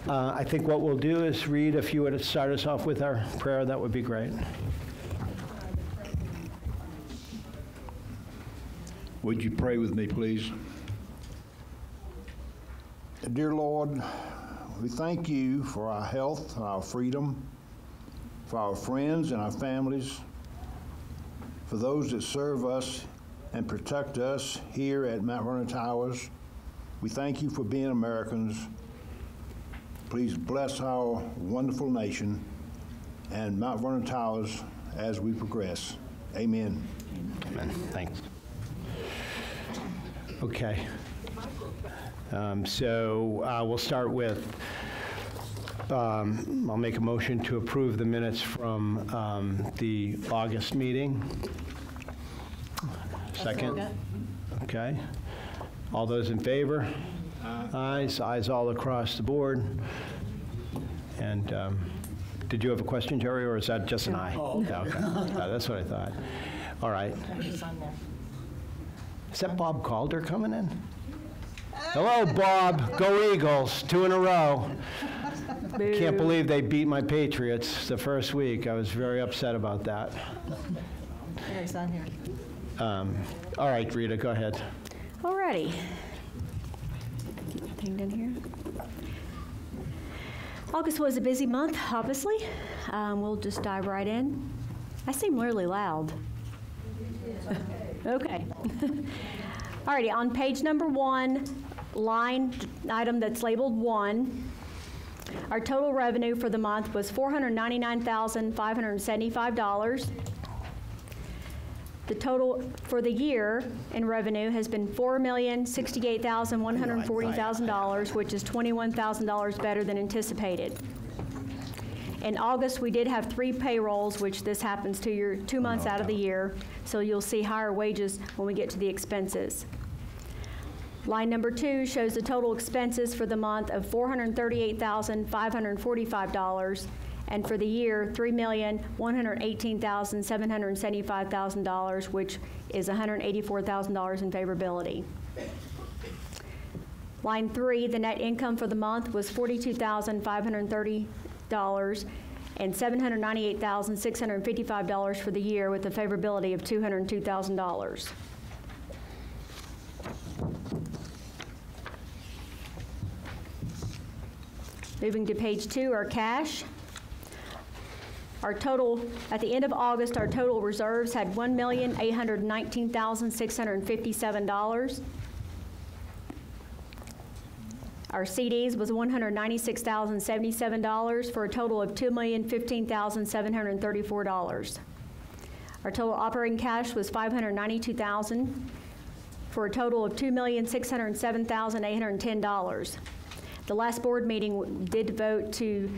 I think what we'll do is read, if you would start us off with our prayer, that would be great. Would you pray with me, please? Dear Lord, we thank you for our health, our freedom, for our friends and our families, for those that serve us and protect us here at Mount Vernon Towers. We thank you for being Americans. Please bless our wonderful nation and Mount Vernon Towers as we progress. Amen. Amen. Thanks. Okay. We'll start with, I'll make a motion to approve the minutes from the August meeting. Second? Okay. All those in favor? Ayes. Ayes all across the board. And did you have a question, Jerry, or is that just an aye? Oh, okay. Yeah, okay. That's what I thought. All right. Is that Bob Calder coming in? Hello, Bob. Go Eagles. 2 in a row. I can't believe they beat my Patriots the first week. I was very upset about that. There's on here. All right, Rita, go ahead. All righty. Keep the thing in here. August was a busy month, obviously. We'll just dive right in. I seem really loud. Okay. All righty, on page number 1, line item that's labeled 1, our total revenue for the month was $499,575. The total for the year in revenue has been $4,068,140,000, which is $21,000 better than anticipated. In August, we did have 3 payrolls, which this happens to your 2 months out of the year, so you'll see higher wages when we get to the expenses. Line number 2 shows the total expenses for the month of $438,545, and for the year, $3,118,775,000, which is $184,000 in favorability. Line 3, the net income for the month was $42,530 and $798,655 for the year, with a favorability of $202,000. Moving to page 2, our cash. Our total, at the end of August, our total reserves had $1,819,657. Our CDs was $196,077 for a total of $2,015,734. Our total operating cash was $592,000 for a total of $2,607,810. The last board meeting did vote to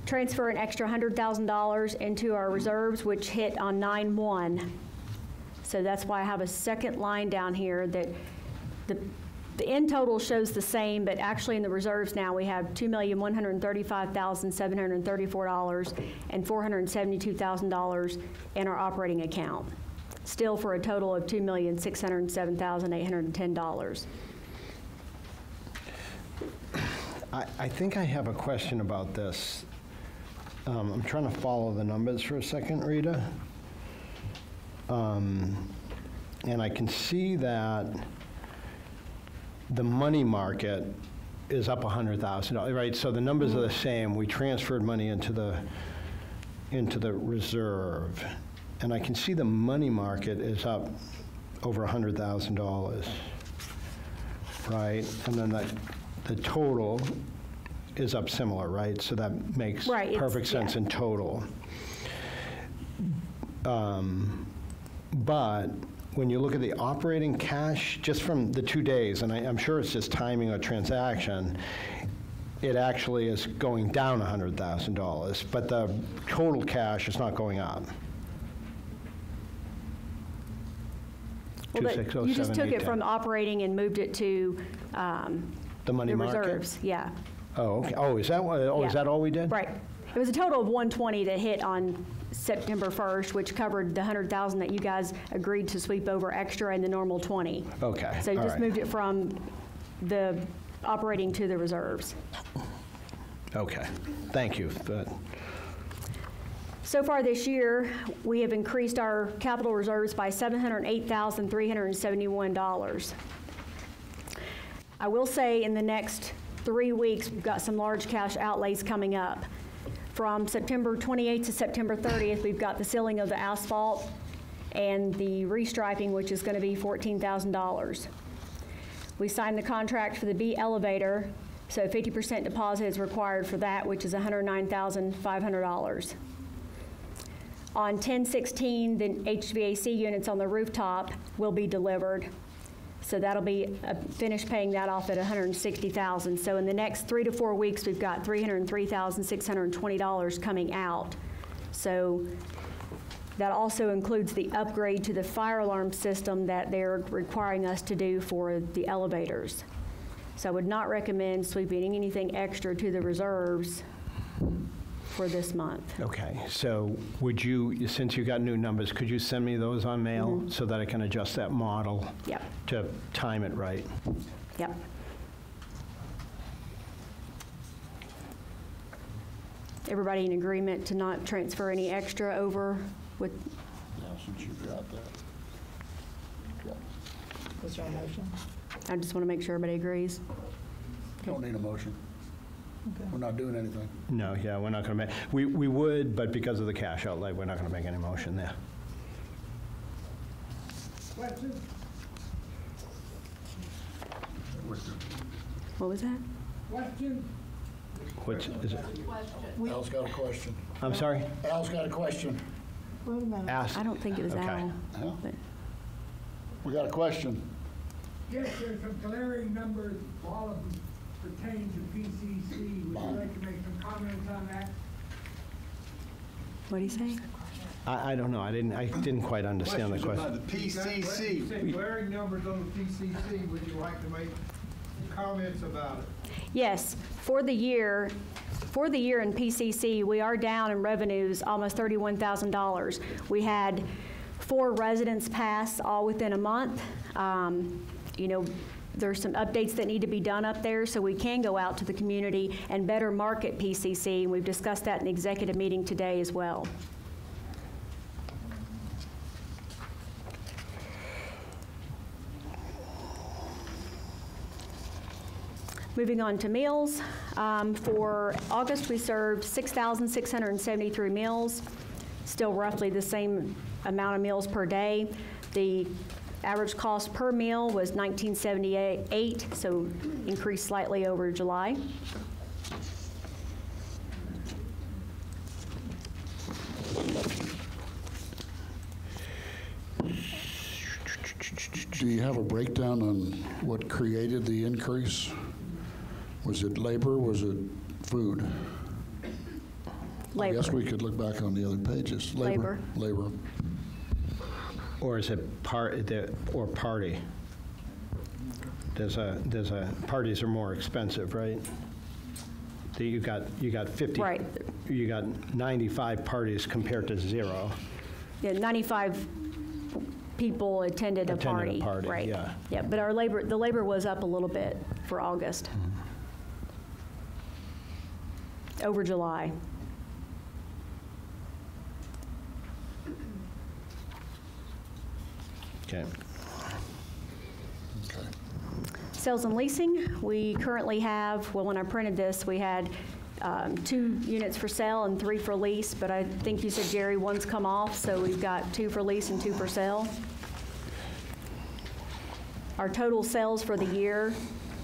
transfer an extra $100,000 into our reserves, which hit on 9/1. So that's why I have a second line down here that the end total shows the same, but actually in the reserves now we have $2,135,734 and $472,000 in our operating account, still for a total of $2,607,810. I think I have a question about this. I'm trying to follow the numbers for a second, Rita. And I can see that the money market is up $100,000, right? So the numbers are the same. We transferred money into the reserve. And I can see the money market is up over $100,000, right? And then the total is up similar, right? So that makes perfect sense in total. But when you look at the operating cash, just from the 2 days, and I'm sure it's just timing a transaction, it actually is going down $100,000, but the total cash is not going up. Well, you just took it from operating and moved it to the money market? Reserves, yeah. Oh, okay. Oh, is that is that all we did? Right. It was a total of 120 that hit on September 1st, which covered the 100,000 that you guys agreed to sweep over extra and the normal 20. Okay. So you just moved it from the operating to the reserves. Okay, thank you. But So far this year, we have increased our capital reserves by $708,371. I will say in the next 3 weeks, we've got some large cash outlays coming up. From September 28th to September 30th, we've got the sealing of the asphalt and the restriping, which is going to be $14,000. We signed the contract for the B elevator, so 50% deposit is required for that, which is $109,500. On 10/16, the HVAC units on the rooftop will be delivered. So that'll be finished paying that off at $160,000. So in the next 3 to 4 weeks, we've got $303,620 coming out. So that also includes the upgrade to the fire alarm system that they're requiring us to do for the elevators. So I would not recommend sweeping anything extra to the reserves for this month. okay, so would you, since you got new numbers, could you send me those on mail so that I can adjust that model Yep, to time it right? yep. Everybody in agreement to not transfer any extra over with, Now, since you got that. Was there a motion? I just want to make sure everybody agrees. Don't need a motion. Okay. We're not doing anything. No, yeah, we're not going to make, we would, but because of the cash outlay, we're not going to make any motion there. What was that? Which is it? Al's got a question. I'm sorry? Al's got a question. Wait a minute. Ask. I don't think it was Okay. Al. Yeah. but- We got a question. Yes, there's some glaring numbers, all of them pertain to PCC. Would you like to make some comments on that? What'd he say? I don't know, I didn't quite understand the question. The You PCC. said glaring numbers on the PCC. Would you like to make comments about it? Yes, for the year in PCC, we are down in revenues almost $31,000. We had 4 residents pass all within a month. You know, there's some updates that need to be done up there so we can go out to the community and better market PCC. We've discussed that in the executive meeting today as well. Moving on to meals. For August, we served 6,673 meals, still roughly the same amount of meals per day. The average cost per meal was $19.78, so increased slightly over July. Do you have a breakdown on what created the increase? Was it labor, was it food? I guess Labor. we could look back on the other pages. Labor. Or is it or party? There's a, parties are more expensive, right? You got 50. Right. You got 95 parties compared to 0. Yeah, 95 people attended a party. Attended a party, Right. yeah. Yeah, but the labor was up a little bit for August. Over July. Okay. Okay. Sales and leasing, we currently have, well, when I printed this, we had 2 units for sale and 3 for lease, but I think you said, Jerry, one's come off, so we've got 2 for lease and 2 for sale. Our total sales for the year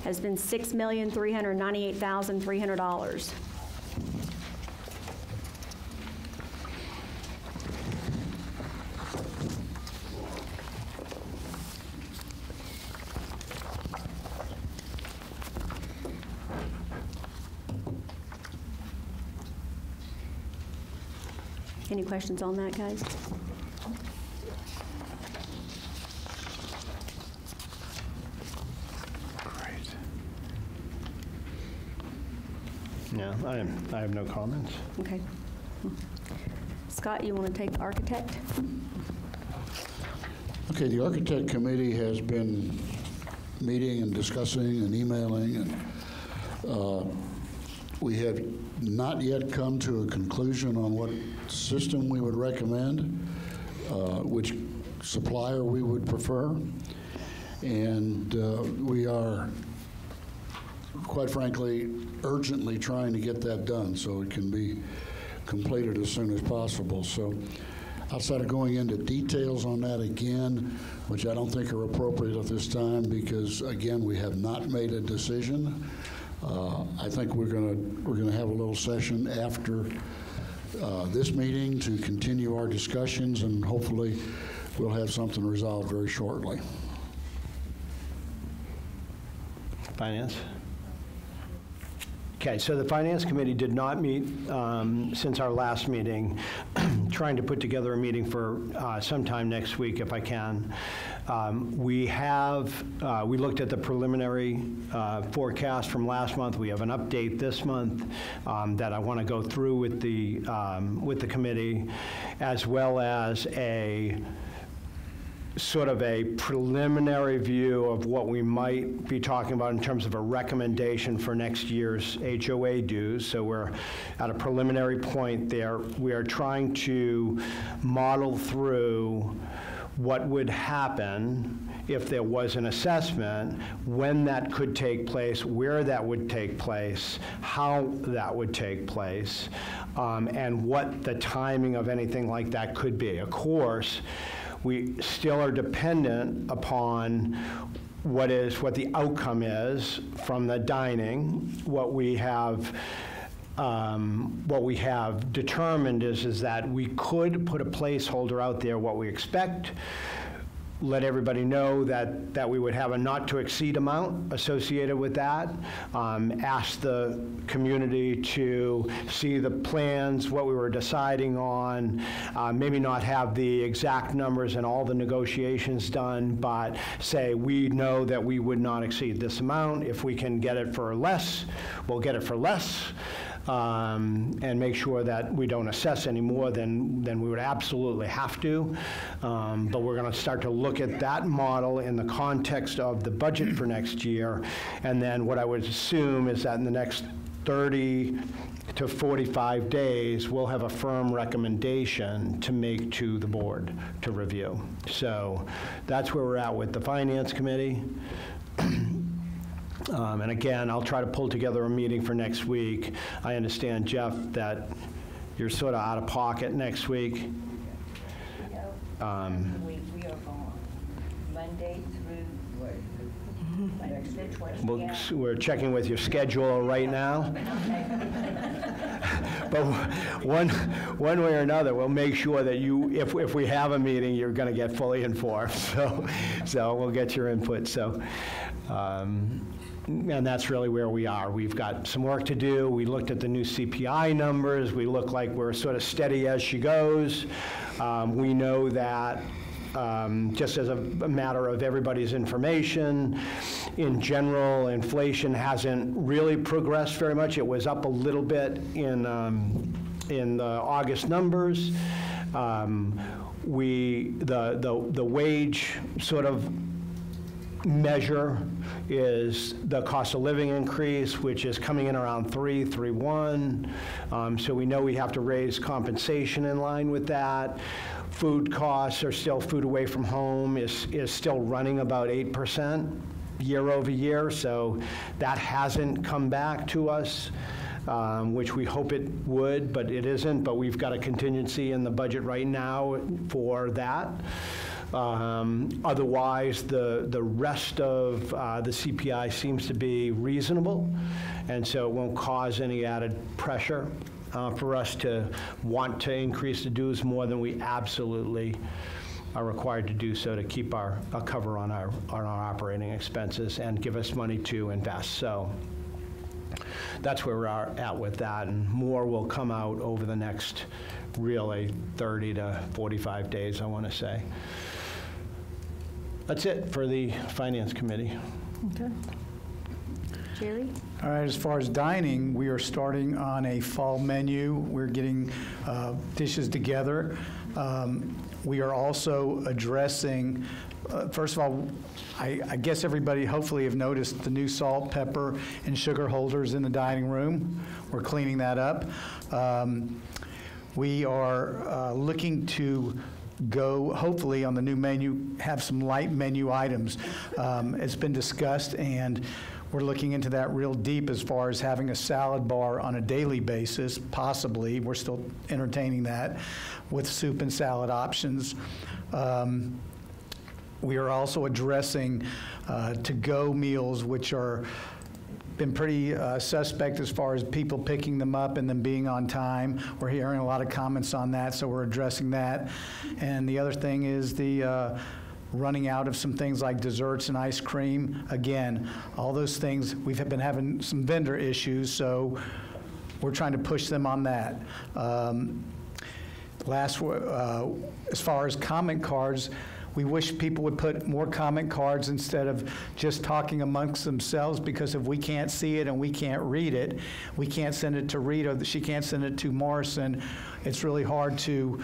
has been $6,398,300. Any questions on that, guys? Great. No, I have no comments. Okay. Scott, you want to take architect? Okay, the architect committee has been meeting and discussing and emailing, and We have not yet come to a conclusion on what system we would recommend, which supplier we would prefer. And we are, quite frankly, urgently trying to get that done so it can be completed as soon as possible. So outside of going into details on that again, which I don't think are appropriate at this time because, again, we have not made a decision, I think we're gonna have a little session after this meeting to continue our discussions, and hopefully we'll have something resolved very shortly. Finance? Okay, so the Finance Committee did not meet since our last meeting, trying to put together a meeting for sometime next week if I can. We looked at the preliminary forecast from last month. We have an update this month that I want to go through with the committee, as well as a sort of a preliminary view of what we might be talking about in terms of a recommendation for next year's HOA dues. So we're at a preliminary point there. We are trying to model through what would happen if there was an assessment, when that could take place, where that would take place, how that would take place, and what the timing of anything like that could be. Of course, we still are dependent upon what the outcome is from the dining. What we have determined is that we could put a placeholder out there, what we expect, let everybody know that we would have a not-to-exceed amount associated with that, ask the community to see the plans, what we were deciding on, maybe not have the exact numbers and all the negotiations done, but say we know that we would not exceed this amount. If we can get it for less, we'll get it for less. And make sure that we don't assess any more than we would absolutely have to. But we're going to start to look at that model in the context of the budget for next year. And then what I would assume is that in the next 30 to 45 days, we'll have a firm recommendation to make to the board to review. So that's where we're at with the Finance Committee. And again, I'll try to pull together a meeting for next week. I understand, Jeff, that you're sort of out of pocket next week. We are on Monday through Wednesday. We're checking with your schedule right now. But one way or another, we'll make sure that if we have a meeting, you're going to get fully informed. So we'll get your input. So. And that's really where we are. We've got some work to do. We looked at the new CPI numbers. We look like we're sort of steady as she goes. We know that just as a matter of everybody's information, in general, inflation hasn't really progressed very much. It was up a little bit in the August numbers. The wage sort of measure is the cost of living increase, which is coming in around 3.1. So we know we have to raise compensation in line with that. Food costs are still, food away from home is still running about 8% year over year. So that hasn't come back to us, which we hope it would, but it isn't. But we've got a contingency in the budget right now for that. Otherwise, the rest of the CPI seems to be reasonable, and so it won't cause any added pressure for us to want to increase the dues more than we absolutely are required to do so to keep a cover on our operating expenses and give us money to invest. So that's where we're at with that, and more will come out over the next really 30 to 45 days, I want to say. That's it for the Finance Committee. Okay. Jerry? All right, as far as dining, we are starting on a fall menu. We're getting dishes together. We are also addressing First of all, I guess everybody hopefully have noticed the new salt, pepper, and sugar holders in the dining room. We're cleaning that up. We are looking to go, hopefully, on the new menu, have some light menu items. It's been discussed, and we're looking into that real deep as far as having a salad bar on a daily basis, possibly. We're still entertaining that with soup and salad options. We are also addressing to-go meals, which are been pretty suspect as far as people picking them up and them being on time. We're hearing a lot of comments on that, so we're addressing that. And the other thing is the running out of some things like desserts and ice cream. Again, all those things, we've been having some vendor issues, so we're trying to push them on that. As far as comment cards, we wish people would put more comment cards instead of just talking amongst themselves, because if we can't see it and we can't read it, we can't send it to Rita, she can't send it to Morrison. It's really hard to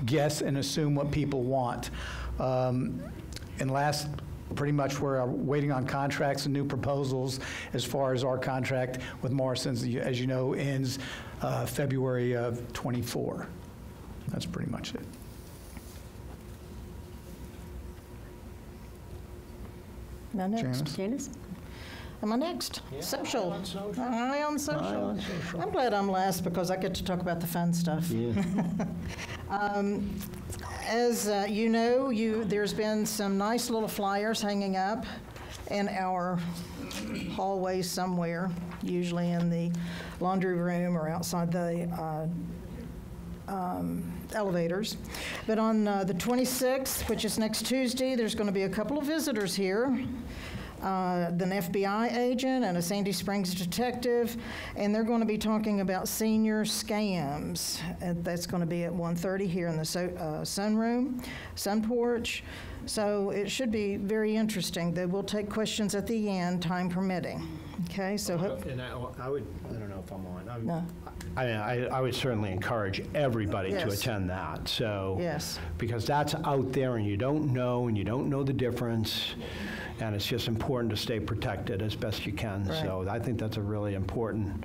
guess and assume what people want. And last, pretty much we're waiting on contracts and new proposals as far as our contract with Morrison's, as you know, ends February of '24. That's pretty much it. Am I next? Janice? Am I next? Social. I on social. I'm glad I'm last because I get to talk about the fun stuff. Yeah. As you know, there's been some nice little flyers hanging up in our hallway somewhere, usually in the laundry room or outside the elevators. But on the 26th, which is next Tuesday, there's going to be a couple of visitors here. An FBI agent and a Sandy Springs detective, and they're going to be talking about senior scams. And that's going to be at 1:30 here in the sun porch. So it should be very interesting. They will take questions at the end, time permitting. Okay, so And I don't know if I'm on. No. I would certainly encourage everybody to Yes. attend that. So, Yes. because that's out there and you don't know the difference, and it's just important to stay protected as best you can. Right. So I think that's a really important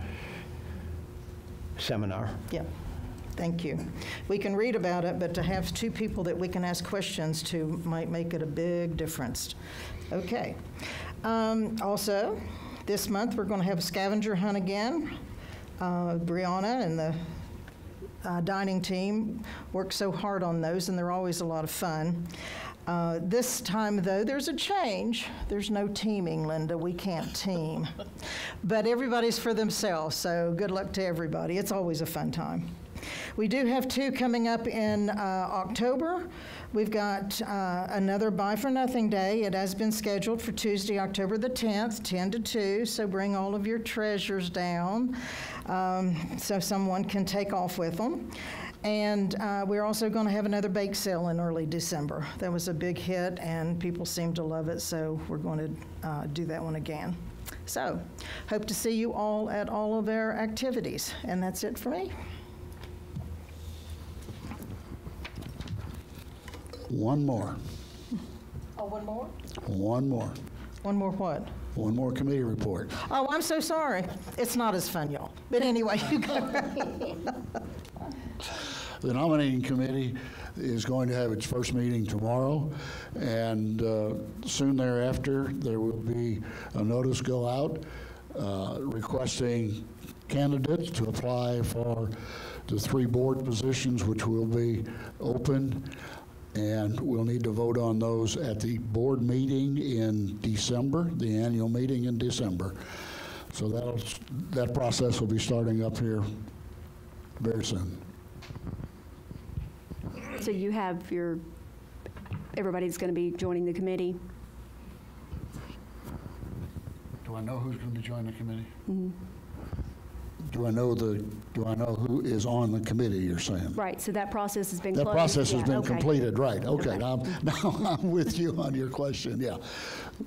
seminar. Yeah, thank you. We can read about it, but to have two people that we can ask questions to might make it a big difference. Okay. Also, this month we're going to have a scavenger hunt again. Brianna and the dining team work so hard on those, and they're always a lot of fun. This time, though, there's a change. There's no teaming, Linda. We can't team. But everybody's for themselves, so good luck to everybody. It's always a fun time. We do have two coming up in October. We've got another Buy for Nothing Day. It has been scheduled for Tuesday, October the 10th, 10 to 2, so bring all of your treasures down so someone can take off with them. And we're also going to have another bake sale in early December. That was a big hit, and people seem to love it, so we're going to do that one again. So, hope to see you all at all of our activities. And that's it for me. One more. Oh, one more? One more. One more what? One more committee report. Oh, I'm so sorry. It's not as fun, y'all. But anyway, you go. The nominating committee is going to have its first meeting tomorrow, and soon thereafter, there will be a notice go out requesting candidates to apply for the 3 board positions, which will be open, and we'll need to vote on those at the board meeting in December, the annual meeting in December. So that process will be starting up here very soon. So you have everybody's going to be joining the committee? Do I know who's going to join the committee? Mm-hmm. Do I know who is on the committee, you're saying? Right, so that process has been closed? That process has Yeah, been okay. completed, right, okay. Okay. Now I'm with you on your question, yeah.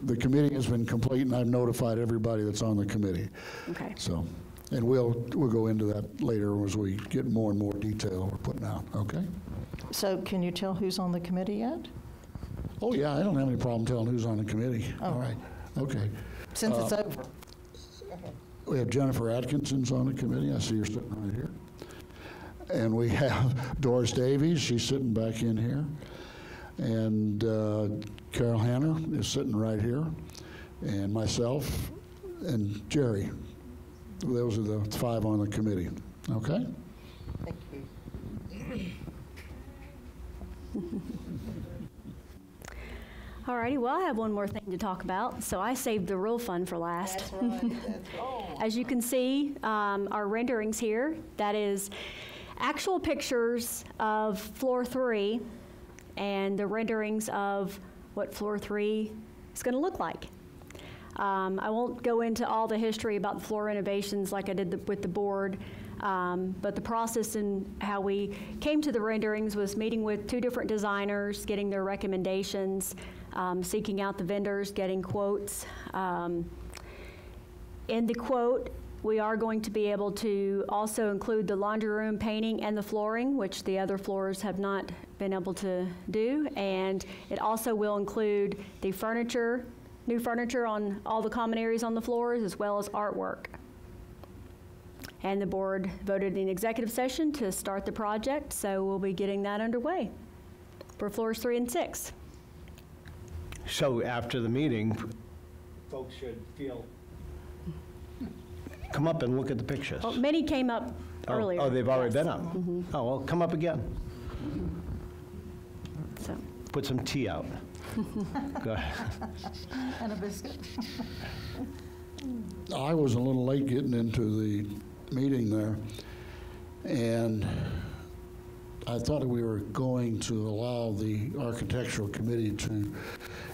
The committee has been complete, and I've notified everybody that's on the committee. Okay. So, and we'll go into that later as we get more and more detail we're putting out, okay? So can you tell who's on the committee yet? Oh, yeah, I don't have any problem telling who's on the committee. Oh. All right, okay. Since it's over. We have Jennifer Atkinson's on the committee. I see her sitting right here. And we have Doris Davies. She's sitting back in here. And Carol Hanna is sitting right here. And myself and Jerry. Those are the 5 on the committee. Okay? Thank you. All righty, well, I have one more thing to talk about, so I saved the real fun for last. That's right. That's right. As you can see, our renderings here, that is actual pictures of floor 3 and the renderings of what floor 3 is going to look like. I won't go into all the history about the floor renovations like I did with the board, but the process and how we came to the renderings was meeting with 2 different designers, getting their recommendations, seeking out the vendors, getting quotes. In the quote, we are going to be able to also include the laundry room painting and the flooring, which the other floors have not been able to do. And it also will include the furniture, new furniture on all the common areas on the floors, as well as artwork. And the board voted in executive session to start the project, so we'll be getting that underway for floors 3 and 6. So after the meeting, folks should come up and look at the pictures. Well, many came up earlier. Oh, they've already Yes. been up? Oh, well, come up again. So, Put some tea out. Go ahead. And a biscuit. I was a little late getting into the meeting there, and I thought we were going to allow the architectural committee to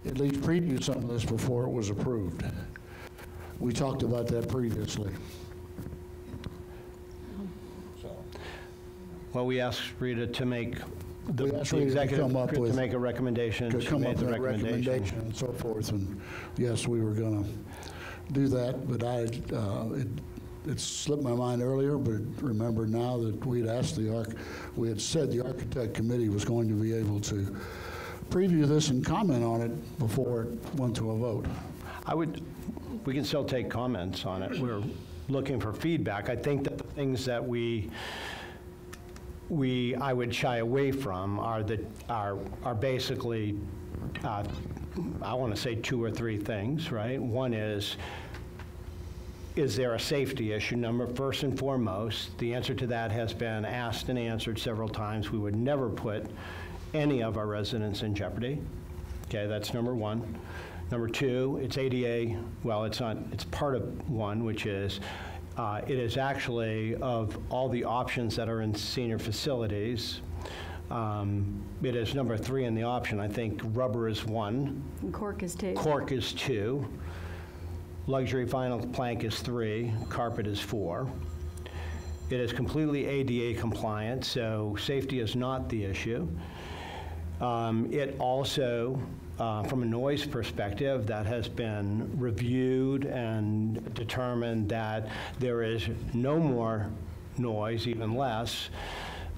at least preview some of this before it was approved. We talked about that previously. Well, we asked Rita to make the We asked Rita to executive, come up to with- make a recommendation. To She come made up the with a recommendation and so forth, and yes, we were going to do that, but it slipped my mind earlier, but remember now that we had said the architect committee was going to be able to preview this and comment on it before it went to a vote. We can still take comments on it. We're looking for feedback. I think that the things that I would shy away from are basically, I want to say 2 or 3 things, right? One is there a safety issue? First and foremost, the answer to that has been asked and answered several times. We would never put any of our residents in jeopardy. Okay, that's number 1. Number 2, it's ADA, well, it's not, it's part of 1, which is, it is actually, of all the options that are in senior facilities, it is number 3 in the option. I think rubber is 1. and cork is 2. Cork is 2. Luxury vinyl plank is 3. Carpet is 4. It is completely ADA compliant, so safety is not the issue. It also, from a noise perspective, that has been reviewed and determined that there is no more noise, even less,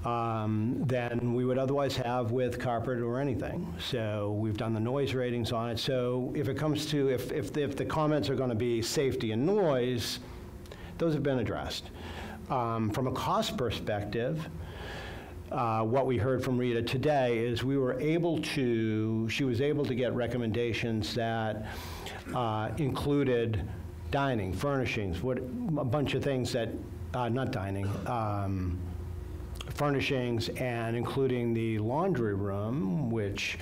than we would otherwise have with carpet or anything. So we've done the noise ratings on it. So if it comes to, if the comments are going to be safety and noise, those have been addressed. From a cost perspective, what we heard from Rita today is she was able to get recommendations that included dining, furnishings, a bunch of things that, not dining, furnishings, and including the laundry room, which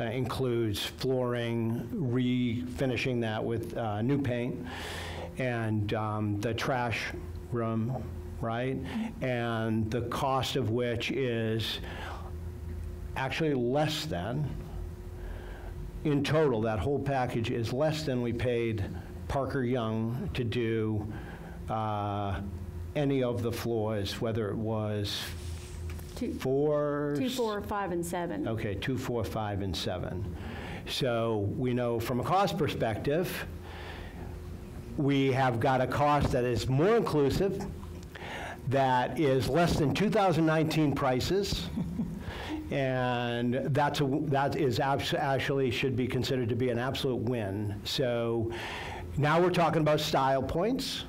includes flooring, refinishing that with new paint, and the trash room, right? And the cost of which is actually less than, in total, that whole package is less than we paid Parker Young to do any of the floors, whether it was 2, 4, 4, 5, and 7. Okay, 2, 4, 5, and 7. So we know from a cost perspective, we have got a cost that is more inclusive, that is less than 2019 prices, And that is actually should be considered to be an absolute win. So now we're talking about style points.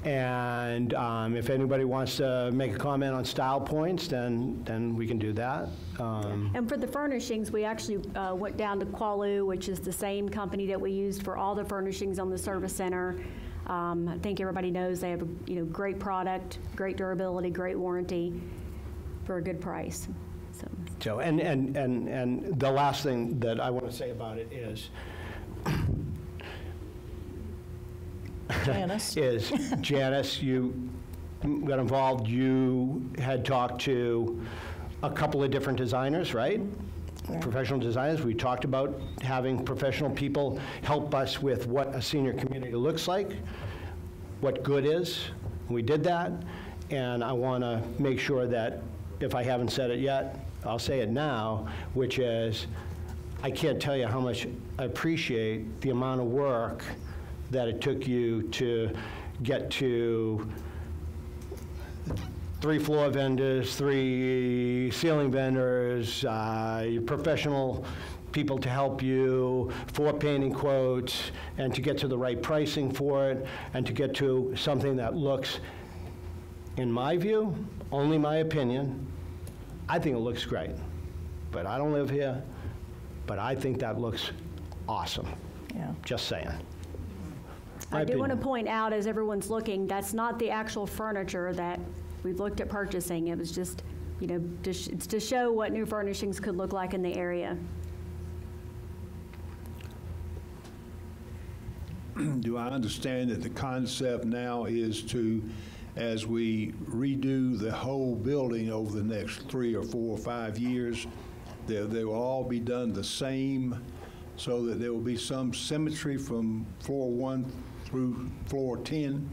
And if anybody wants to make a comment on style points, then we can do that. And for the furnishings, we actually went down to Qualu, which is the same company that we used for all the furnishings on the service center. I think everybody knows they have a great product, great durability, great warranty for a good price. So and the last thing that I want to say about it is. Janice. Is Janice, you got involved, you had talked to a couple of different designers, right? Yeah. Professional designers. We talked about having professional people help us with what a senior community looks like, what good is. We did that, and I want to make sure that if I haven't said it yet, I'll say it now, which is I can't tell you how much I appreciate the amount of work that it took you to get to 3 floor vendors, 3 ceiling vendors, your professional people to help you, 4 painting quotes, and to get to the right pricing for it, and to get to something that looks, in my view, only my opinion, I think it looks great. But I don't live here, but I think that looks awesome. Yeah. Just saying. I do want to point out, as everyone's looking, that's not the actual furniture that we've looked at purchasing. It was just, it's to show what new furnishings could look like in the area. Do I understand that the concept now is to, as we redo the whole building over the next 3 or 4 or 5 years, they will all be done the same, so that there will be some symmetry from floor 1 through floor 10?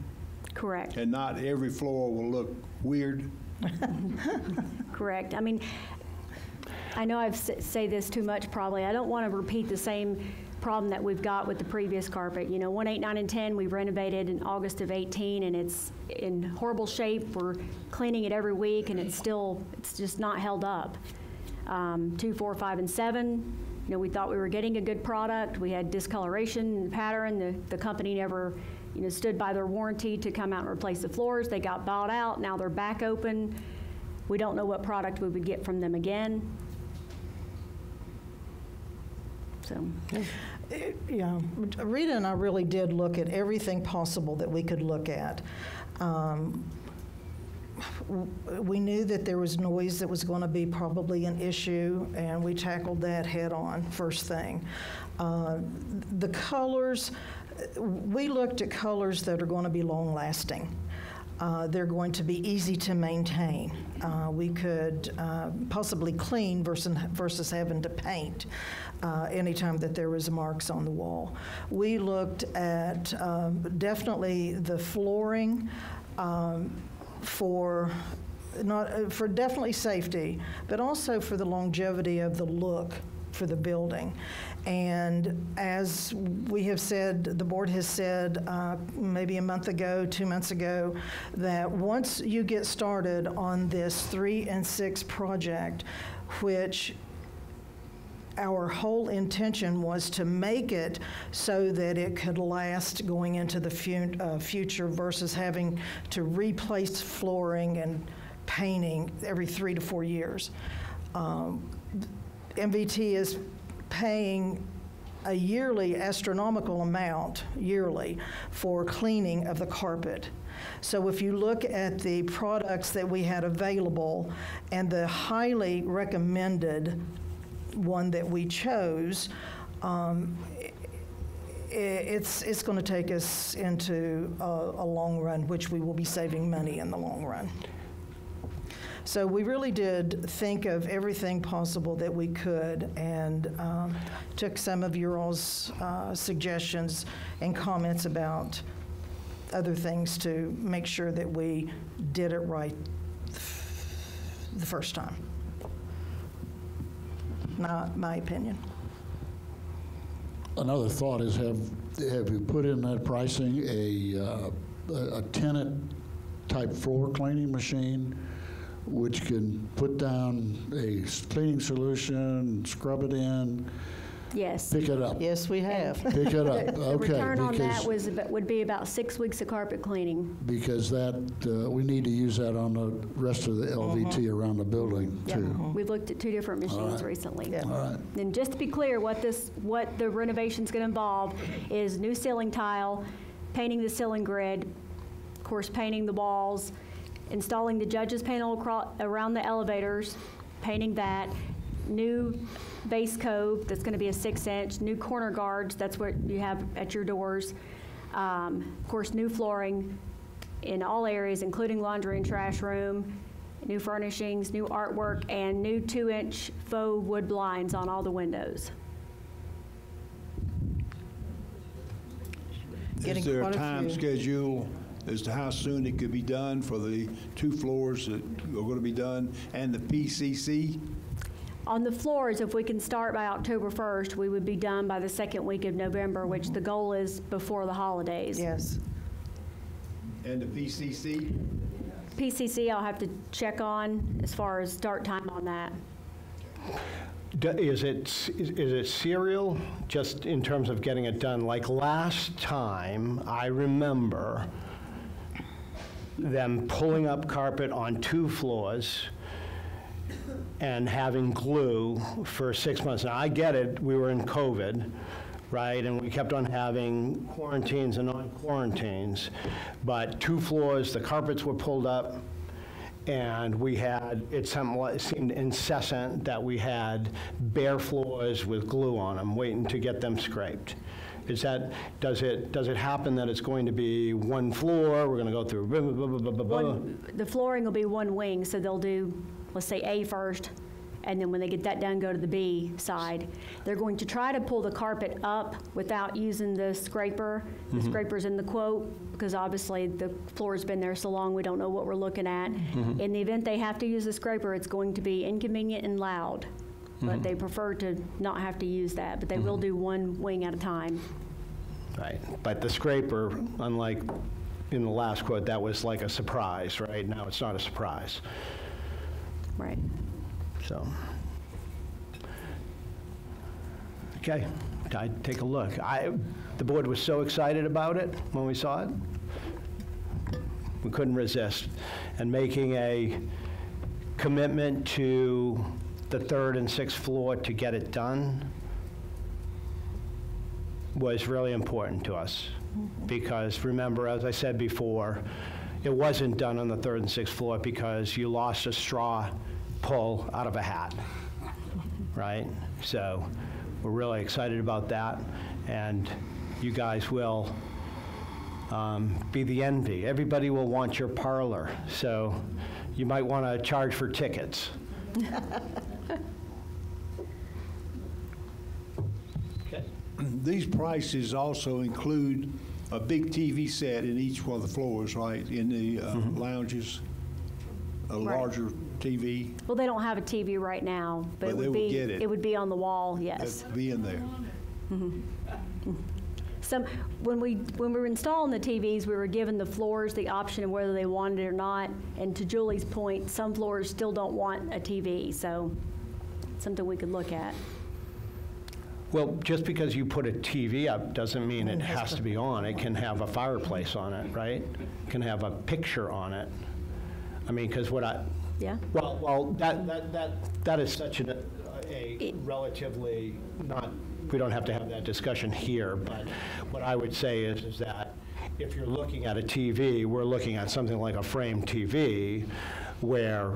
Correct. And not every floor will look weird? Correct. I mean, I know I've say this too much probably. I don't want to repeat the same problem that we've got with the previous carpet. 1, 8, 9, and 10 we renovated in August of 18, and it's in horrible shape. We're cleaning it every week, and it's just not held up. 2, 4, 5, and 7. We thought we were getting a good product. We had discoloration pattern. The company never, stood by their warranty to come out and replace the floors. They got bought out. Now they're back open. We don't know what product we would get from them again. So. Yeah, Rita and I really did look at everything possible that we could look at. We knew that there was noise that was going to be probably an issue, and we tackled that head on first thing. The colors, we looked at colors that are going to be long lasting. They're going to be easy to maintain. We could possibly clean versus having to paint anytime that there was marks on the wall. We looked at definitely the flooring, for definitely safety, but also for the longevity of the look for the building. And as we have said, the board has said maybe a month ago, 2 months ago, that once you get started on this 3 and 6 project, which our whole intention was to make it so that it could last going into the future versus having to replace flooring and painting every 3 to 4 years. MVT is paying a yearly astronomical amount yearly for cleaning of the carpet. So if you look at the products that we had available and the highly recommended one that we chose, it's going to take us into a long run, which we will be saving money in the long run. So we really did think of everything possible that we could, and took some of your all's suggestions and comments about other things to make sure that we did it right the first time. Not my opinion. Another thought is, have you put in that pricing a tenant type floor cleaning machine which can put down a cleaning solution, scrub it in, Yes. pick it up. Yes, we have. Pick it up, The okay. return on that because- would be about 6 weeks of carpet cleaning. Because that, we need to use that on the rest of the LVT around the building, Yeah. too. We've looked at 2 different machines recently. Yeah. All right. And just to be clear, what the renovation's going to involve is new ceiling tile, painting the ceiling grid, of course, painting the walls, installing the judge's panel around the elevators, painting that, new base cove that's going to be a 6-inch, new corner guards, that's what you have at your doors. Of course, new flooring in all areas, including laundry and trash room, new furnishings, new artwork, and new 2-inch faux wood blinds on all the windows. Getting Is there a quite a time few. schedule as to how soon it could be done for the 2 floors that are going to be done and the PCC? On the floors, if we can start by October 1st, we would be done by the 2nd week of November, which the goal is before the holidays. Yes. And the PCC? PCC, I'll have to check on as far as start time on that. Is it serial, just in terms of getting it done? Like last time, I remember them pulling up carpet on 2 floors and having glue for 6 months. Now, I get it, we were in COVID, right? And we kept on having quarantines and non-quarantines. But 2 floors, the carpets were pulled up, and we had, it seemed incessant that we had bare floors with glue on them, waiting to get them scraped. Does it happen that it's going to be 1 floor, we're going to go through blah, blah, blah, blah, blah, blah? The flooring will be 1 wing, so they'll do, let's say, A first, and then when they get that done, go to the B side. They're going to try to pull the carpet up without using the scraper. The scraper's in the quote, because obviously the floor's been there so long, we don't know what we're looking at. In the event they have to use the scraper, it's going to be inconvenient and loud. But they prefer to not have to use that, but they will do 1 wing at a time. Right, but the scraper, unlike in the last quote, that was like a surprise, right? Now it's not a surprise, Right. so. Okay, I'd take a look. The board was so excited about it when we saw it. We couldn't resist. And making a commitment to the 3rd and 6th floor to get it done was really important to us. Because remember, as I said before, it wasn't done on the 3rd and 6th floor because you lost a straw pull out of a hat, right? So we're really excited about that, and you guys will be the envy. Everybody will want your parlor, so you might want to charge for tickets. Okay. These prices also include a big TV set in each one of the floors, right? In the lounges, a Right. larger TV Well, they don't have a TV right now, but But it they would will be, get it. it would be on the wall, yes. that'd be in there. When we were installing the TVs, we were given the floors the option of whether they wanted it or not. And to Julie's point, some floors still don't want a TV, so something we could look at. Well, just because you put a TV up doesn't mean it has to be on. It can have a fireplace on it, right? It can have a picture on it. I mean, because Yeah? well, that is such a relatively not, we don't have to have that discussion here, but what I would say is that if you're looking at a TV, we're looking at something like a framed TV where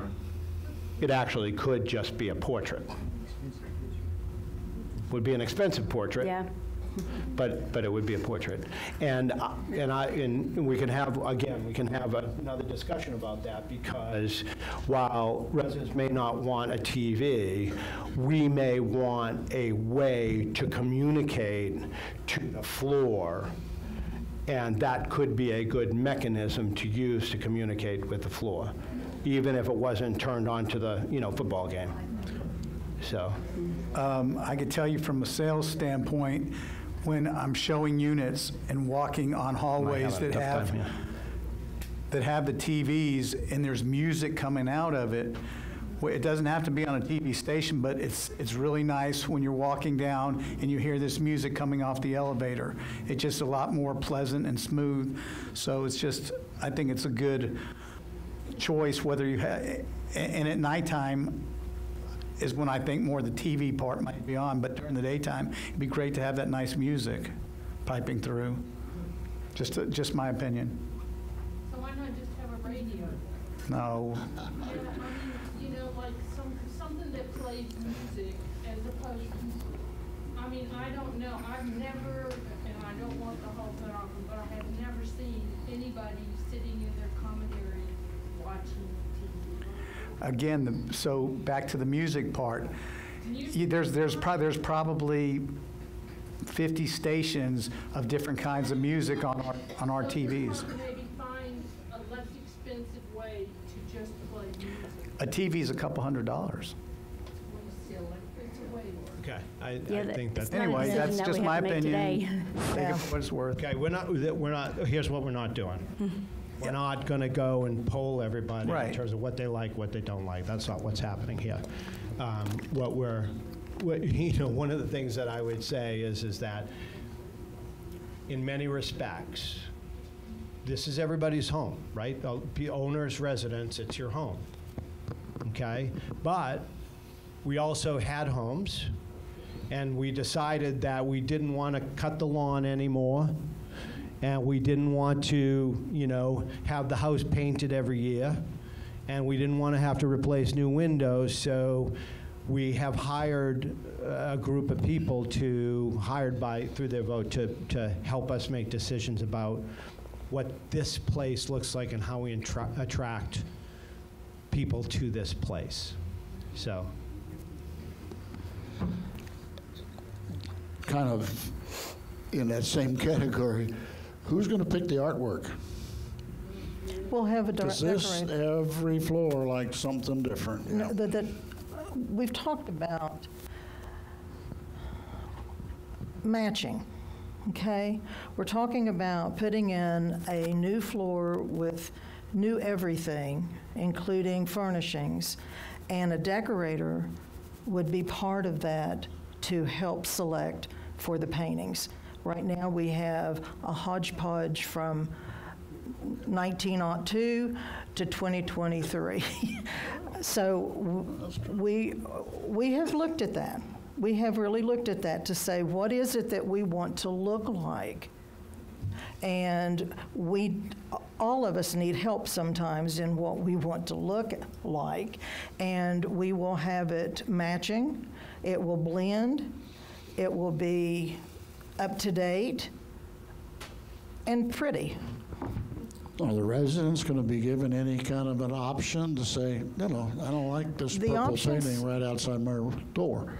it actually could just be a portrait. Would be an expensive portrait. Yeah. But it would be a portrait. And we can have, again, we can have another discussion about that, because while residents may not want a TV, we may want a way to communicate to the floor, and that could be a good mechanism to use to communicate with the floor, even if it wasn't turned on to the, football game. So. I could tell you from a sales standpoint, when I'm showing units and walking on hallways having a that tough have time, that have the TVs and there's music coming out of it. Well, it doesn't have to be on a TV station, but it's really nice when you're walking down and you hear this music coming off the elevator. It's just a lot more pleasant and smooth. So it's just, I think it's a good choice whether you have, and at nighttime is when I think more the TV part might be on, but during the daytime, it'd be great to have that nice music piping through. Just my opinion. So why not just have a radio? No. Yeah, I mean, you know, like something that plays music as opposed to, I mean, I don't know, I've never, and I don't want the whole thing off, but I have never seen anybody sitting in their common area watching TV. Again, so back to the music part. There's probably 50 stations of different kinds of music on our TVs. Maybe find a less expensive way to just play music. A TV is a couple $100. It's a way more. Okay, I Yeah, think it's that's. not a Anyway, decision that's that just we my have to make opinion. today. Take it for what it's worth. Okay, we're not, here's what we're not doing. We're not going to go and poll everybody in Right. terms of what they like, what they don't like. That's not what's happening here. One of the things that I would say is that in many respects, this is everybody's home, right? The owner's residence, it's your home, okay? But we also had homes, and we decided that we didn't want to cut the lawn anymore, and we didn't want to, have the house painted every year, and we didn't want to have to replace new windows, so we have hired a group of people through their vote to help us make decisions about what this place looks like and how we attract people to this place. So. Kind of in that same category, who's going to pick the artwork? We'll have a Is this decorator. every floor like something different? you know? We've talked about matching, okay? We're talking about putting in a new floor with new everything, including furnishings, and a decorator would be part of that to help select for the paintings. Right now, we have a hodgepodge from 1902 to 2023. So we have looked at that. We have really looked at that to say, what is it that we want to look like? And all of us need help sometimes in what we want to look like, and we will have it matching, it will blend, it will be up to date, and pretty. Are the residents going to be given any kind of an option to say, I don't like this The purple options- painting right outside my door?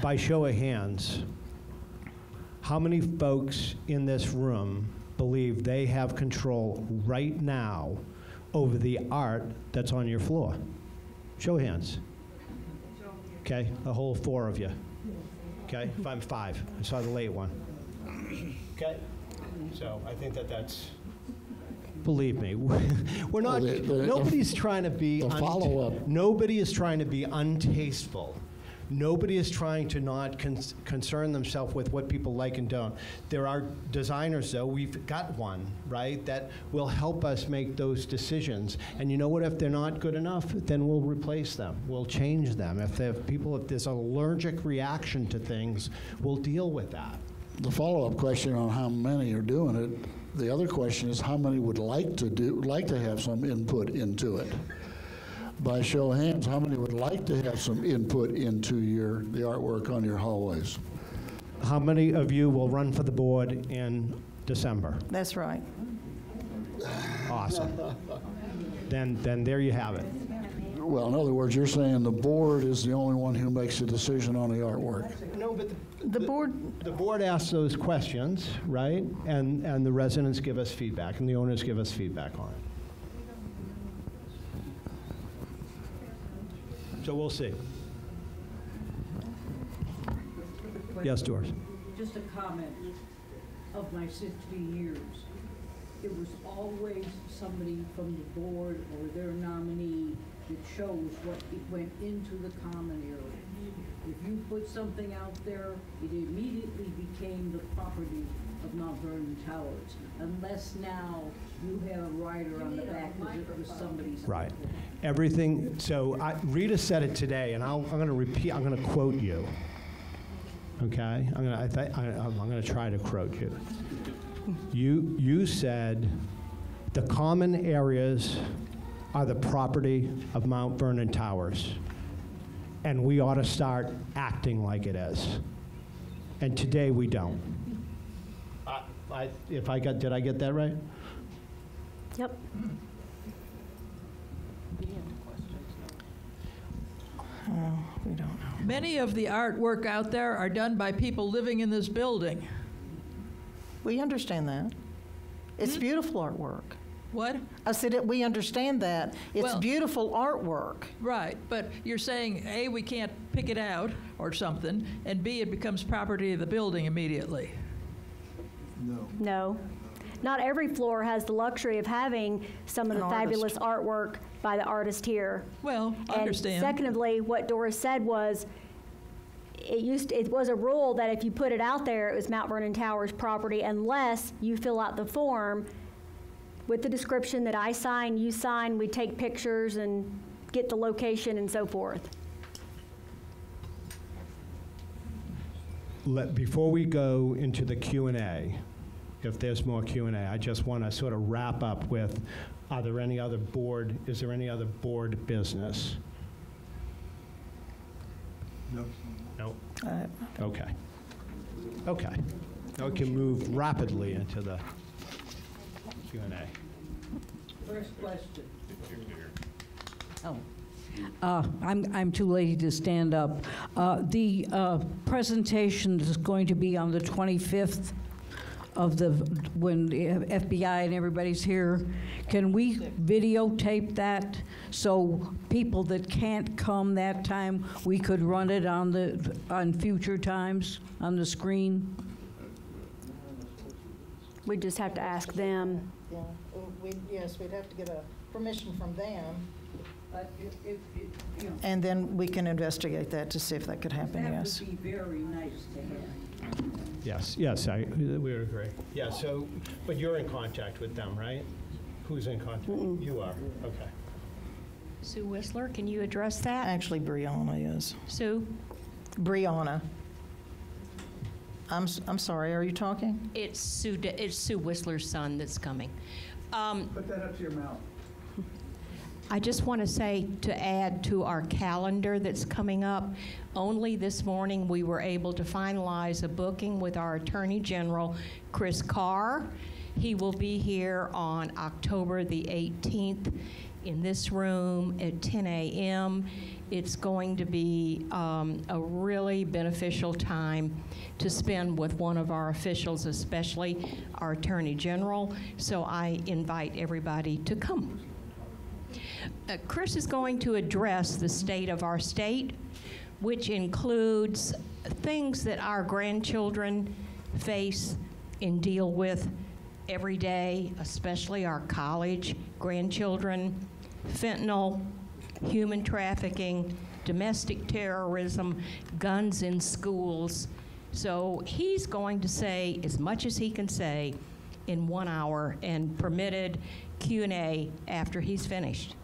By show of hands, how many folks in this room believe they have control right now over the art that's on your floor? Show of hands. Okay, a whole 4 of you. Okay, if I'm 5, I saw the late one. Okay, so I think that's. Believe me, we're not. Nobody's trying to be. The follow-up. Nobody is trying to be untasteful. Nobody is trying to not concern themselves with what people like and don't. There are designers, though, we've got one, right, that will help us make those decisions. And you know what, if they're not good enough, then we'll replace them. We'll change them. If there's an allergic reaction to things, we'll deal with that. The follow-up question on how many are doing it, the other question is how many would like to have some input into it? By show of hands, how many would like to have some input into the artwork on your hallways? How many of you will run for the board in December? That's right. Awesome. Then there you have it. Well, in other words, you're saying the board is the only one who makes a decision on the artwork. No, but The board, the board asks those questions, right? And the residents give us feedback, and the owners give us feedback on it. So we'll see. Yes, Doris. Just a comment of my 60 years. it was always somebody from the board or their nominee that chose what went into the common area. If you put something out there, it immediately became the property of Mount Vernon Towers, unless now you have a rider on the back because it was somebody's. Right. Everything, so Rita said it today, and I'm going to repeat, I'm going to quote you. Okay? I'm going to try to quote you. You said the common areas are the property of Mount Vernon Towers, and we ought to start acting like it is. And today we don't. Did I get that right? Yep. We don't know. Many of the artwork out there are done by people living in this building. We understand that. It's beautiful artwork. What? I said we understand that. It's Well- beautiful artwork. Right, but you're saying, A, we can't pick it out or something, and B, it becomes property of the building immediately. No. Not every floor has the luxury of having some of An the artist. fabulous artwork by the artist here. Well, I And understand. secondly, what Doris said was, it was a rule that if you put it out there, it was Mount Vernon Towers property unless you fill out the form with the description that I sign, you sign, we take pictures and get the location and so forth. Before we go into the Q&A, if there's more Q&A, I just want to sort of wrap up with, is there any other board business? No. No? Okay. Okay. Now we can move rapidly into the Q&A. First question. I'm too lazy to stand up. The presentation is going to be on the 25th when the FBI and everybody's here. Can we videotape that so people that can't come that time, we could run it on future times on the screen? We just have to ask them. Yeah, yes, we'd have to get a permission from them. But And then we can investigate that to see if that could happen, yes. that would be very nice to have. Yes, we would agree. Yeah, so, but you're in contact with them, right? Who's in contact? You are, okay. Sue Whistler, can you address that? Actually, Brianna is. Sue? Brianna. I'm sorry, are you talking? It's Sue Whistler's son that's coming. Put that up to your mouth. I just want to say, to add to our calendar that's coming up, only this morning we were able to finalize a booking with our Attorney General, Chris Carr. He will be here on October the 18th in this room at 10 a.m. It's going to be a really beneficial time to spend with one of our officials, especially our Attorney General. So I invite everybody to come. Chris is going to address the state of our state, which includes things that our grandchildren face and deal with every day, especially our college grandchildren, fentanyl, human trafficking, domestic terrorism, guns in schools. So he's going to say as much as he can say in 1 hour, and permitted Q&A after he's finished.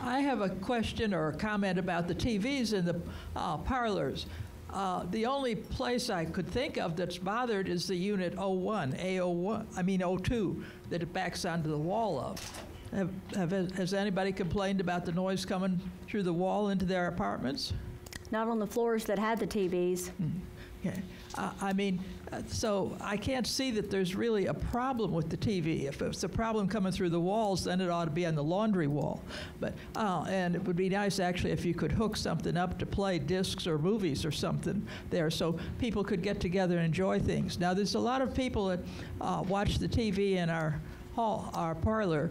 I have a question or a comment about the TVs in the parlors. The only place I could think of that's bothered is the unit 02, that it backs onto the wall of. Has anybody complained about the noise coming through the wall into their apartments? Not on the floors that had the TVs. Okay. So I can't see that there's really a problem with the TV. If it's a problem coming through the walls, then it ought to be on the laundry wall. But and it would be nice actually if you could hook something up to play discs or movies or something there, so people could get together and enjoy things. Now there's a lot of people that watch the TV in our hall, our parlor.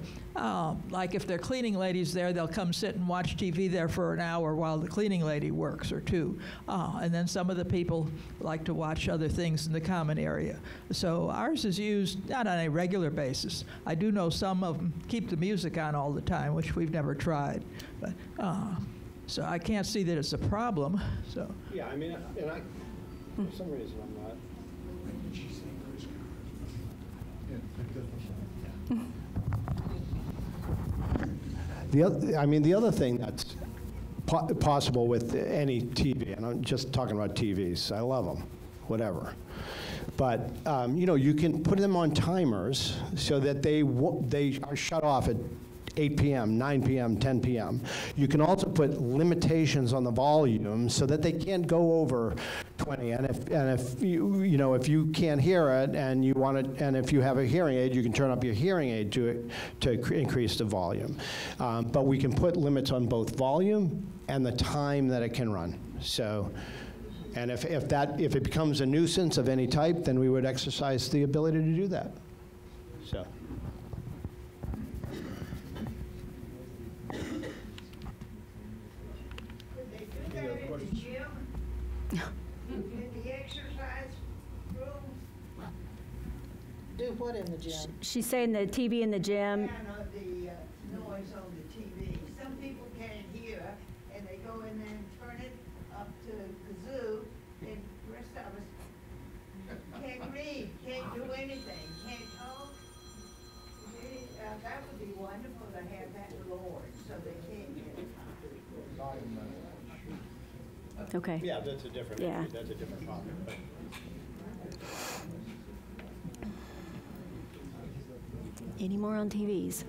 Like if they're cleaning ladies there, they'll come sit and watch TV there for an hour while the cleaning lady works or two. And then some of the people like to watch other things in the common area. So ours is used not on a regular basis. I do know some of them keep the music on all the time, which we've never tried. But, so I can't see that it's a problem. So. Yeah, I mean, and I, for some reason I'm not. The other thing that's possible with any TV, and I'm just talking about TVs, I love them, whatever. But, you can put them on timers so that they are shut off at 8 p.m., 9 p.m., 10 p.m. You can also put limitations on the volume so that they can't go over 20. And if you can't hear it and you want it, and if you have a hearing aid, you can turn up your hearing aid to increase the volume. But we can put limits on both volume and the time that it can run. So, and if it becomes a nuisance of any type, then we would exercise the ability to do that. So. Do what in the gym? She's saying the TV in the gym. The noise on the TV. Some people can't hear, and they go in there and turn it up to kazoo, and the rest of us can't read, can't do anything, can't talk. That would be wonderful to have that lowered so they can't get it. Okay. Yeah, that's a different issue. That's a different topic. Any more on TVs?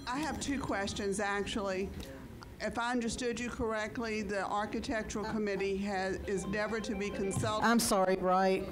I have two questions, actually. If I understood you correctly, the architectural committee is never to be consulted. I'm sorry, right.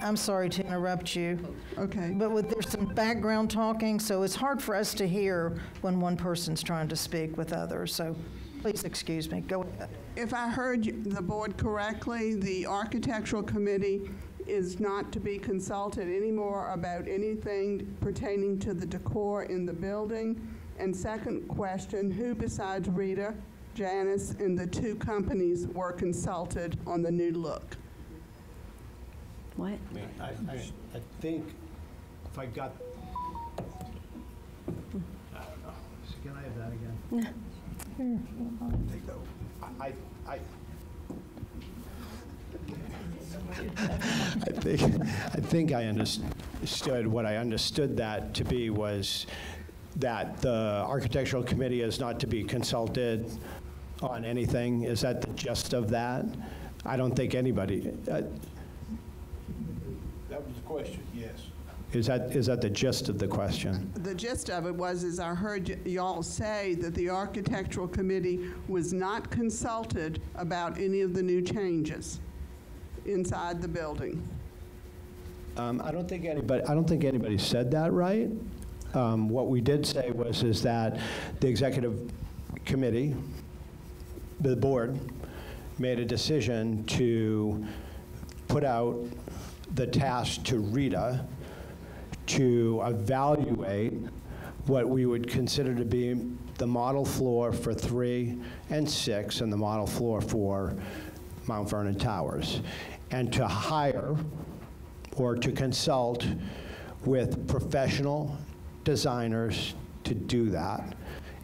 I'm sorry to interrupt you. Okay. But there's some background talking, so it's hard for us to hear when one person's trying to speak with others. So please excuse me. Go ahead. If I heard the board correctly, the architectural committee is not to be consulted anymore about anything pertaining to the decor in the building. And second question, who besides Rita, Janice, and the two companies were consulted on the new look? What? I think if I got, I don't know. So can I have that again? I think I understood what I understood that to be was that the architectural committee is not to be consulted on anything. Is that the gist of that? I don't think anybody. That was the question, yes. Is that the gist of the question? The gist of it is I heard y'all say that the architectural committee was not consulted about any of the new changes inside the building. I don't think anybody said that, right? What we did say is that the executive committee, the board, made a decision to put out the task to Rita to evaluate what we would consider to be the model floor for 3 and 6 and the model floor for Mount Vernon Towers, and to hire or to consult with professional designers to do that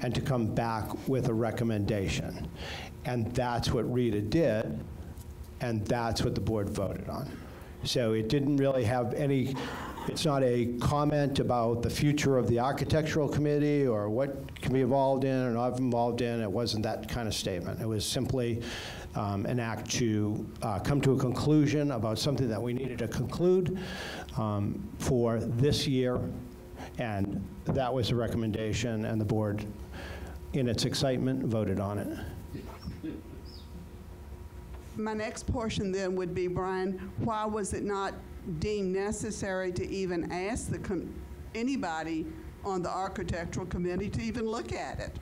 and to come back with a recommendation. And that's what Rita did, and that's what the board voted on. So it didn't really have any, it's not a comment about the future of the architectural committee or what can be involved in or not involved in. It wasn't that kind of statement. It was simply an act to come to a conclusion about something that we needed to conclude for this year. And that was the recommendation, and the board, in its excitement, voted on it. My next portion then would be, Brian, why was it not deemed necessary to even ask anybody on the architectural committee to even look at it?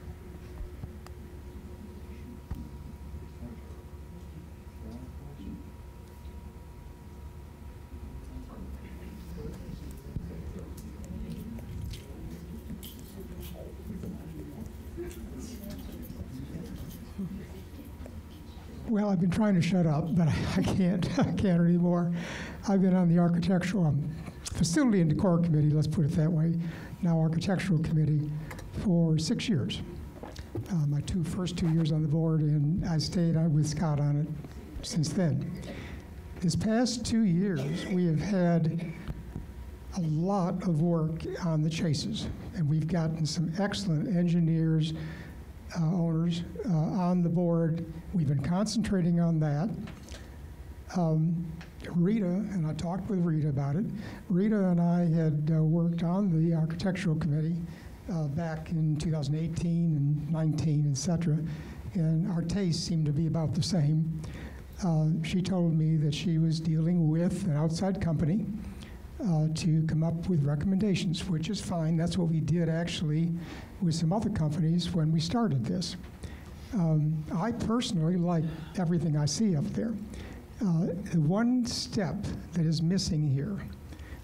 Well, I've been trying to shut up, but I can't. I can't anymore. I've been on the Architectural Facility and Decor Committee, let's put it that way, now Architectural Committee, for 6 years. My first 2 years on the board, and I stayed with Scott on it since then. This past 2 years, we have had a lot of work on the chases, and we've gotten some excellent engineers, owners on the board. We've been concentrating on that. Rita, and I talked with Rita about it, Rita and I had worked on the Architectural Committee back in 2018 and 19, et cetera, and our tastes seemed to be about the same. She told me that she was dealing with an outside company to come up with recommendations, which is fine. That's what we did actually with some other companies when we started this. I personally like everything I see up there. The one step that is missing here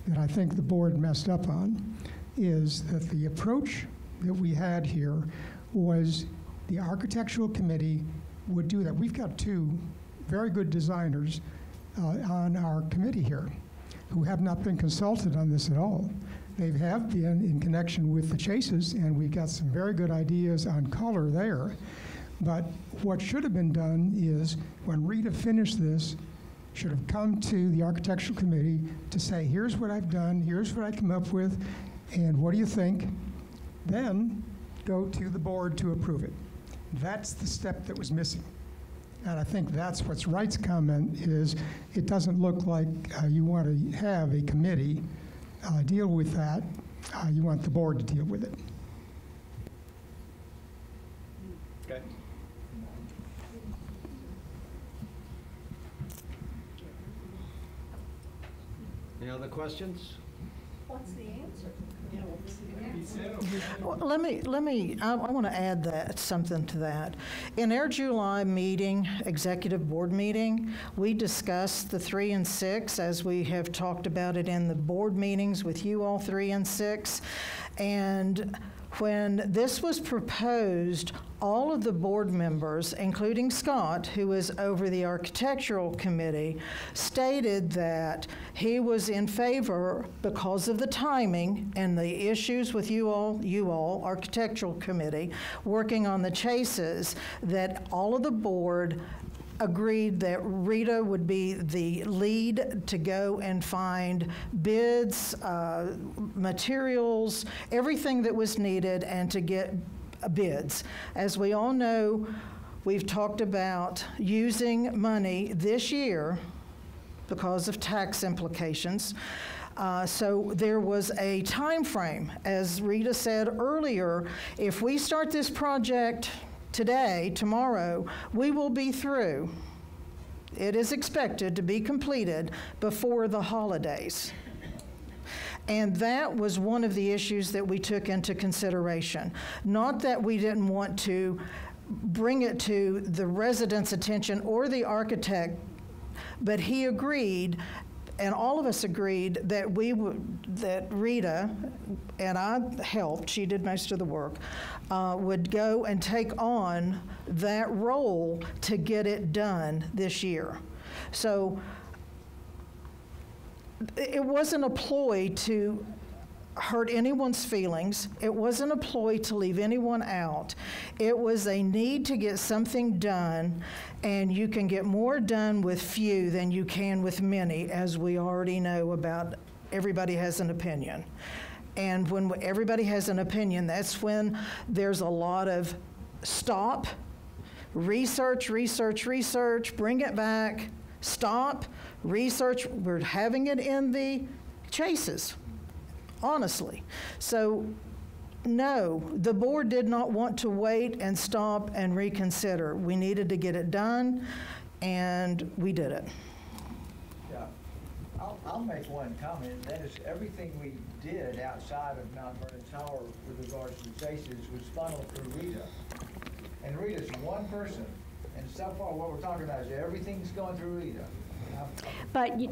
that I think the board messed up on is that the approach that we had here was the Architectural Committee would do that. We've got two very good designers on our committee here who have not been consulted on this at all. They have been in connection with the chases, and we've got some very good ideas on color there. But what should have been done is, when Rita finished this, should have come to the Architectural Committee to say, here's what I've done, here's what I come up with, and what do you think? Then go to the board to approve it. That's the step that was missing. And I think that's what's Wright's comment is, it doesn't look like you want to have a committee deal with that. You want the board to deal with it. Okay. Any other questions? What's the answer? Well, I want to add something to that. In our July meeting, executive board meeting, we discussed the 3 and 6 as we have talked about it in the board meetings with you all 3 and 6. And when this was proposed, all of the board members, including Scott, who is over the Architectural Committee, stated that he was in favor, because of the timing and the issues with you all, Architectural Committee, working on the chases, that all of the board agreed that Rita would be the lead to go and find bids, materials, everything that was needed, and to get bids. As we all know, we've talked about using money this year because of tax implications. So there was a time frame. As Rita said earlier, if we start this project today, tomorrow, we will be through. It is expected to be completed before the holidays. And that was one of the issues that we took into consideration. Not that we didn't want to bring it to the residents' attention or the architect, but he agreed, and all of us agreed, that that Rita, and I helped, she did most of the work, would go and take on that role to get it done this year. So it wasn't a ploy to hurt anyone's feelings. It wasn't a ploy to leave anyone out. It was a need to get something done, and you can get more done with few than you can with many, as we already know about. Everybody has an opinion. And when everybody has an opinion, that's when there's a lot of stop, research, bring it back, stop, research. We're having it in the chases, honestly. So no, the board did not want to wait and stop and reconsider. We needed to get it done, and we did it. Yeah, I'll make one comment. That is, everything we did outside of Mount Vernon Tower with regards to the chases was funneled through Rita. And Rita's one person. And so far, what we're talking about is everything's going through Rita.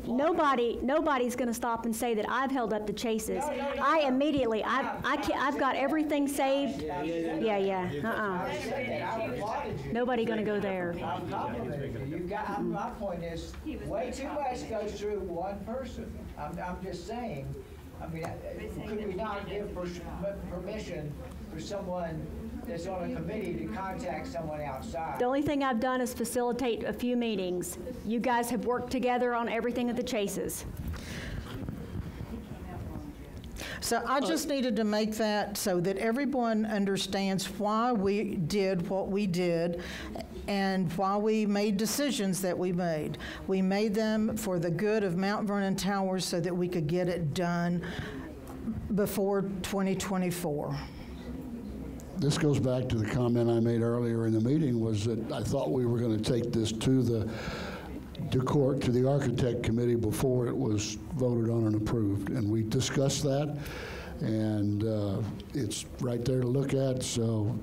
nobody's going to stop and say that I've held up the chases. I immediately, I've got everything saved. Nobody going to go there. I'm complimenting you. My point is, way too much goes through one person. I'm just saying, I mean, could we not give permission for someone that's on a committee to contact someone outside? The only thing I've done is facilitate a few meetings. You guys have worked together on everything at the chases. So I just needed to make that so that everyone understands why we did what we did and why we made decisions that we made. We made them for the good of Mount Vernon Towers so that we could get it done before 2024. This goes back to the comment I made earlier in the meeting, was that I thought we were going to take this to the architect committee before it was voted on and approved, and we discussed that, and it's right there to look at. So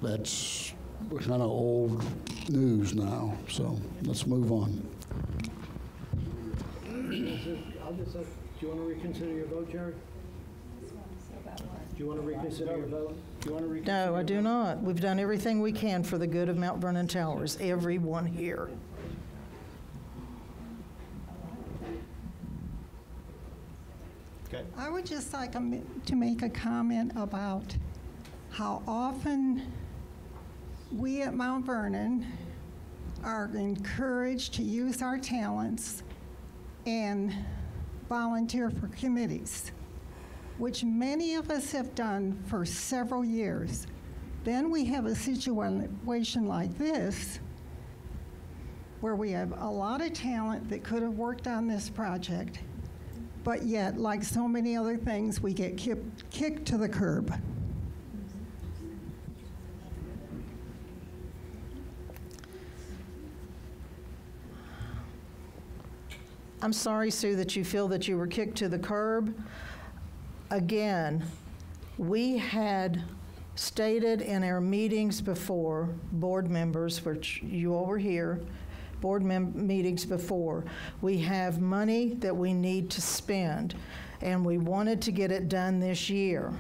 that's kind of old news now. So let's move on. Do you want to reconsider your vote, Jerry? Do you want to reconsider your vote? No, I do not. We've done everything we can for the good of Mount Vernon Towers, everyone here. Okay. I would just like to make a comment about how often we at Mount Vernon are encouraged to use our talents and volunteer for committees, which many of us have done for several years. Then we have a situation like this, where we have a lot of talent that could have worked on this project, but yet, like so many other things, we get kicked to the curb. I'm sorry, Sue, that you feel that you were kicked to the curb. Again, we had stated in our meetings before, board members, which you all were here, board meetings before, we have money that we need to spend, and we wanted to get it done this year.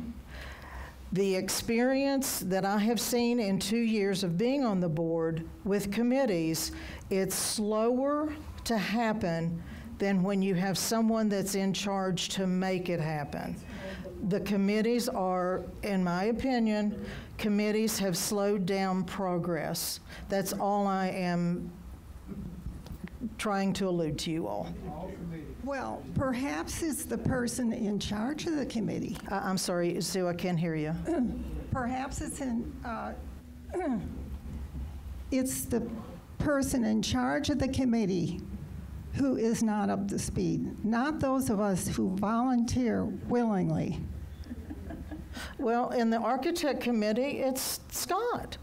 The experience that I have seen in 2 years of being on the board with committees, it's slower to happen than when you have someone that's in charge to make it happen. The committees are, in my opinion, committees have slowed down progress. That's all I am trying to allude to you all. Well, perhaps it's the person in charge of the committee. I'm sorry, Sue, I can't hear you. Perhaps it's it's the person in charge of the committee who is not up to speed, not those of us who volunteer willingly. Well, in the architect committee, it's Scott.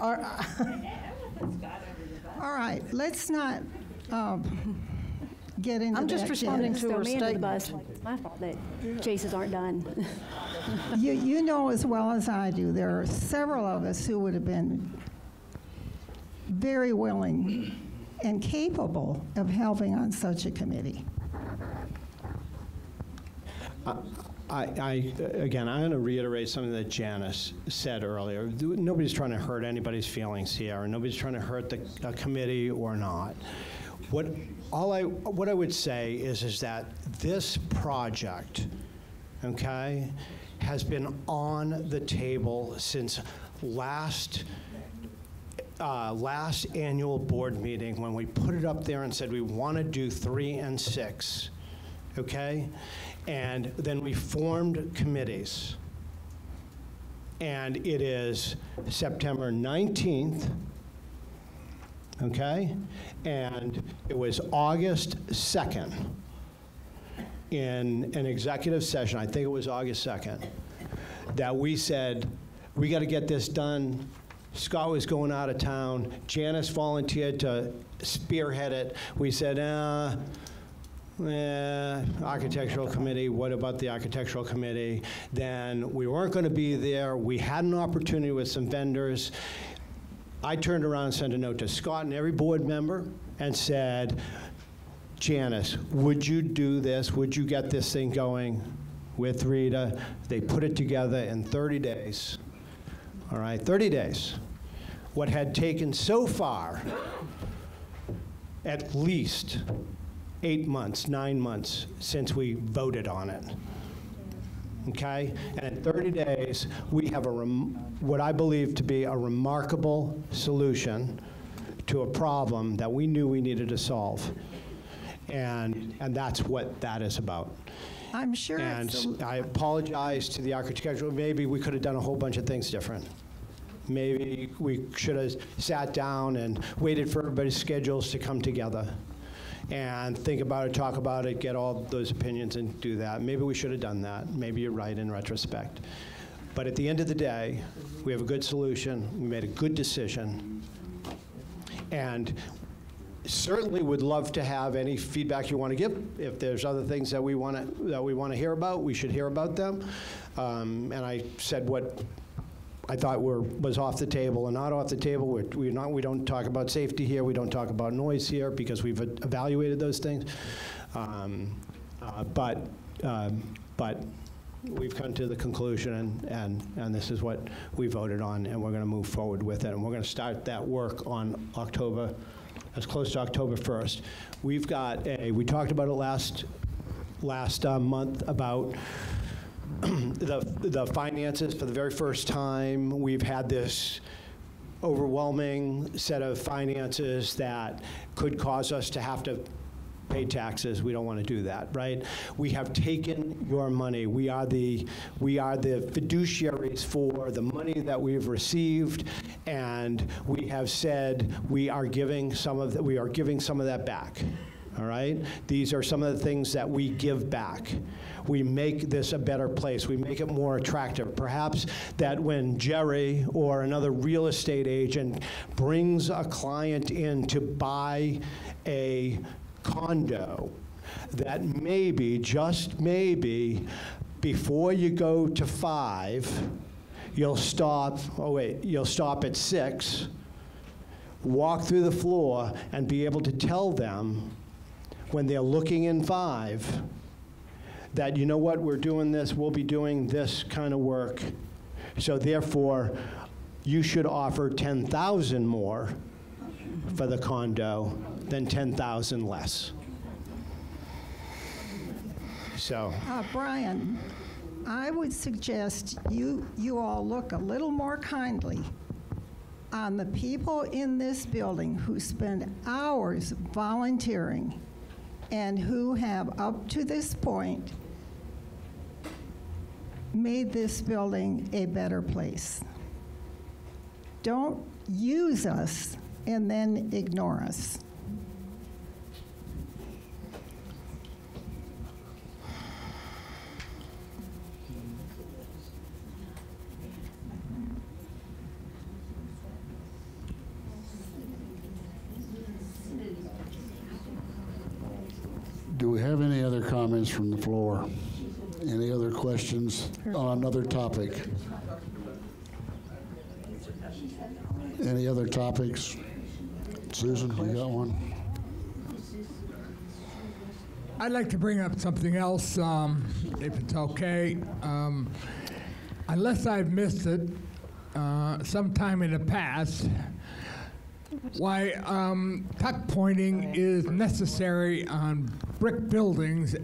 All right, let's not get into that. I'm just responding to her statement. It's my fault that chases aren't done. You know as well as I do, there are several of us who would have been very willing and capable of helping on such a committee. Again, I'm going to reiterate something that Janice said earlier. Nobody's trying to hurt anybody's feelings here, and nobody's trying to hurt the committee or not. What I would say is that this project, okay, has been on the table since last annual board meeting, when we put it up there and said we want to do 3 and 6, okay? And then we formed committees. And it is September 19th, okay? And it was August 2nd in an executive session, I think it was August 2nd, that we said, we got to get this done. Scott was going out of town. Janice volunteered to spearhead it. We said, architectural committee, what about the architectural committee? Then we weren't going to be there. We had an opportunity with some vendors. I turned around and sent a note to Scott and every board member and said, Janice, would you do this? Would you get this thing going with Rita? They put it together in 30 days. All right, 30 days. What had taken so far, at least 8 months, 9 months since we voted on it. Okay? And in 30 days, we have what I believe to be a remarkable solution to a problem that we knew we needed to solve. And that's what that is about. I'm sure. And I apologize to the architectural. Maybe we could have done a whole bunch of things different. Maybe we should have sat down and waited for everybody's schedules to come together and think about it, talk about it, get all those opinions and do that. Maybe we should have done that. Maybe you're right in retrospect. But at the end of the day, we have a good solution. We made a good decision. And certainly would love to have any feedback you want to give. If there's other things that we want to hear about, we should hear about them. And I said what I thought was off the table and not off the table. We don't talk about safety here. We don't talk about noise here because we've evaluated those things. But we've come to the conclusion, and this is what we voted on, and we're going to move forward with it. And we're going to start that work on as close to October 1st. We've got we talked about it last month about the finances. For the very first time, we've had this overwhelming set of finances that could cause us to have to pay taxes. We don't want to do that, right? We have taken your money. We are the fiduciaries for the money that we've received, and we have said we are giving some of that back. All right? These are some of the things that we give back. We make this a better place. We make it more attractive. Perhaps that when Jerry or another real estate agent brings a client in to buy a condo, that maybe, just maybe, before you go to 5, you'll stop at 6, walk through the floor, and be able to tell them when they're looking in 5 that, you know what, we'll be doing this kind of work, so therefore you should offer $10,000 more for the condo than $10,000 less. So, Brian, I would suggest you all look a little more kindly on the people in this building who spend hours volunteering and who have, up to this point, made this building a better place. Don't use us and then ignore us. Do we have any other comments from the floor? Any other questions on another topic? Any other topics? Susan, you got one? I'd like to bring up something else, if it's okay. Unless I've missed it sometime in the past, why tuck pointing is necessary on brick buildings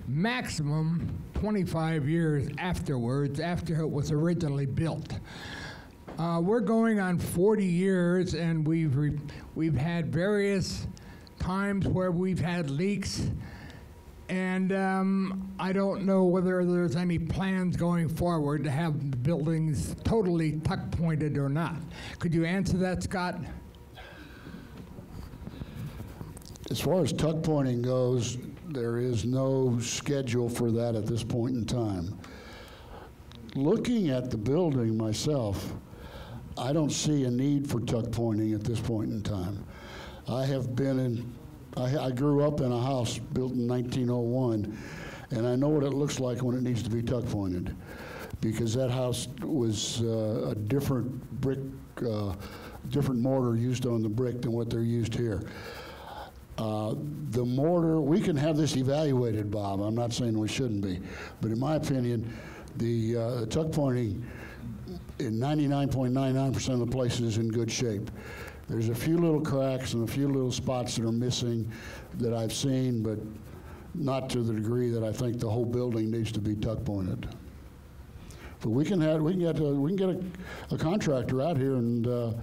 maximum 25 years afterwards, after it was originally built. We're going on 40 years, and we've had various times where we've had leaks, and I don't know whether there's any plans going forward to have the buildings totally tuck pointed or not. Could you answer that, Scott? As far as tuck pointing goes, there is no schedule for that at this point in time. Looking at the building myself, I don't see a need for tuck pointing at this point in time. I grew up in a house built in 1901, and I know what it looks like when it needs to be tuck pointed, because that house was a different brick different mortar used on the brick than what they're used here. The mortar, we can have this evaluated, Bob. I'm not saying we shouldn't be, but in my opinion, the tuck pointing in 99.99% of the places is in good shape. There's a few little cracks and a few little spots that are missing that I've seen, but not to the degree that I think the whole building needs to be tuck pointed. But we can get a contractor out here and have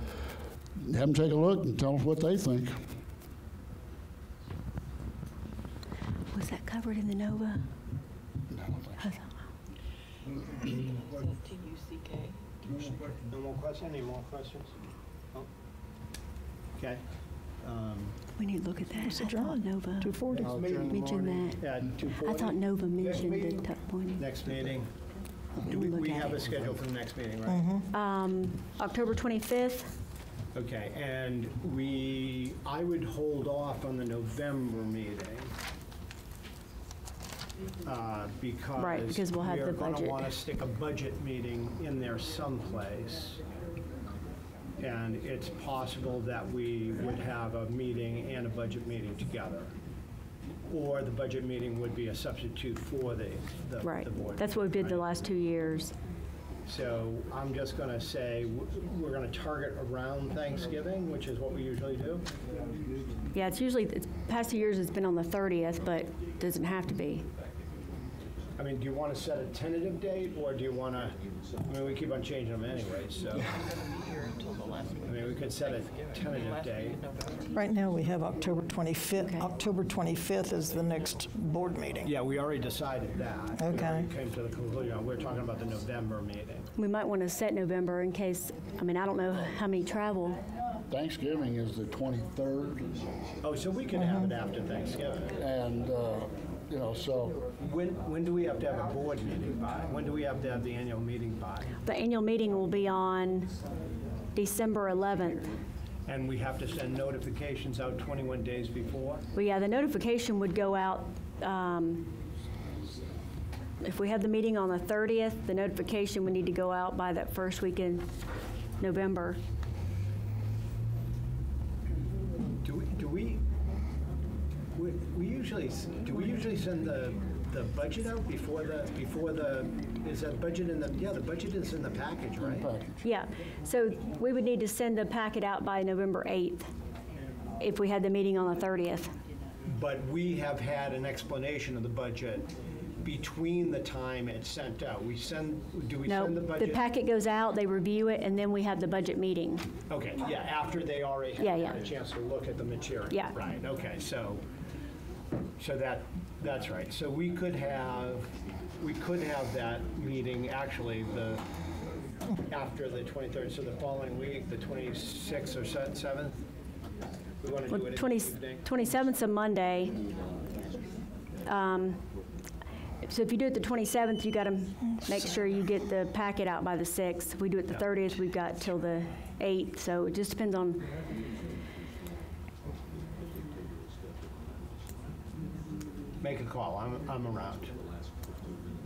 them take a look and tell us what they think. Was that covered in the NOVA? No more questions? Any more questions? Oh. Okay. We need to look at that. What's the I thought drawing? Nova 240. mentioned that. Yeah, 2:40. I thought Nova mentioned the tuck pointing. Next meeting. Do We'll look we at have it. a schedule for the next meeting, right? October 25th. Okay, and I would hold off on the November meeting. Because Right, because we'll have the we're going to budget. want to stick a budget meeting in there someplace. And it's possible that we would have a meeting and a budget meeting together. Or the budget meeting would be a substitute for the Right. board. That's what we did the last 2 years. So I'm just going to say, we're going to target around Thanksgiving, which is what we usually do. Yeah, past 2 years it's been on the 30th, but it doesn't have to be. I mean, do you want to set a tentative date, or do you want to, I mean, we keep on changing them anyway, so. I mean, we could set a tentative date. Right now, we have October 25th. October 25th is the next board meeting. Yeah, we already decided that. We Okay. already came to the conclusion, we're talking about the November meeting. We might want to set November in case, I mean, I don't know how many travel. Thanksgiving is the 23rd. Oh, so we could have it after Thanksgiving. And, so. When do we have to have a board meeting by? When do we have to have the annual meeting by? The annual meeting will be on December 11th. And we have to send notifications out 21 days before? Well, yeah, the notification would go out, if we have the meeting on the 30th, the notification would need to go out by that first week in November. Do we usually send the budget out before the, is that budget in the, the budget is in the package, right? Yeah, so we would need to send the packet out by November 8th if we had the meeting on the 30th. But we have had an explanation of the budget between the time it's sent out. Do we send the No, the budget? packet goes out, they review it, and then we have the budget meeting. Okay, yeah, after they already have had a chance to look at the material. Yeah. Right, okay, so that's right. So we could have that meeting actually after the 23rd, so the following week, the 26th or 7th? We want to do it in the evening? 27th's a Monday. So if you do it the 27th, you got to make sure you get the packet out by the 6th. If we do it the 30th, we've got till the 8th. So it just depends on. Make a call, I'm around.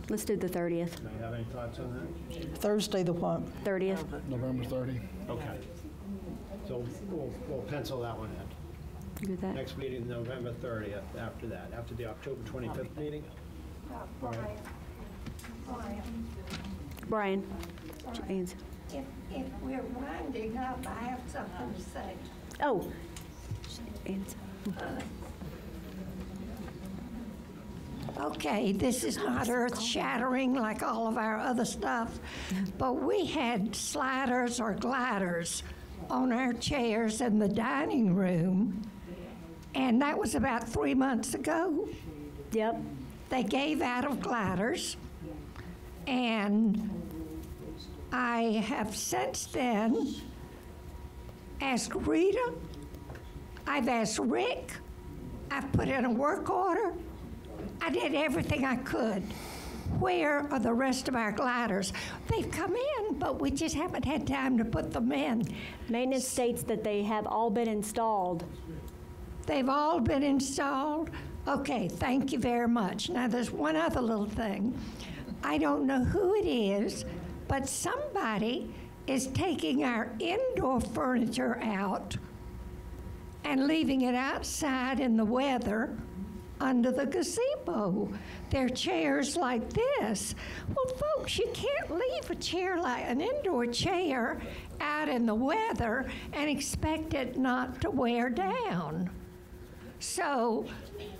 Let's do the 30th. Do you have any thoughts on that? Thursday the what? 30th. November 30. Okay. So we'll pencil that one in. You good with that? Next meeting, November 30th, after that, after the October 25th meeting? All right. Brian. Hands. If we're winding up, I have something to say. Oh. Hands. Okay, this is not earth-shattering like all of our other stuff, but we had sliders or gliders on our chairs in the dining room, and that was about 3 months ago. Yep. They gave out of gliders, and I have since then asked Rita, I've asked Rick, I've put in a work order, I did everything I could. Where are the rest of our gliders? They've come in, but we just haven't had time to put them in. Maintenance states that they have all been installed. They've all been installed? Okay, thank you very much. Now, there's one other little thing. I don't know who it is, but somebody is taking our indoor furniture out and leaving it outside in the weather under the gazebo. They're chairs like this. Well, folks, you can't leave a chair like an indoor chair out in the weather and expect it not to wear down. So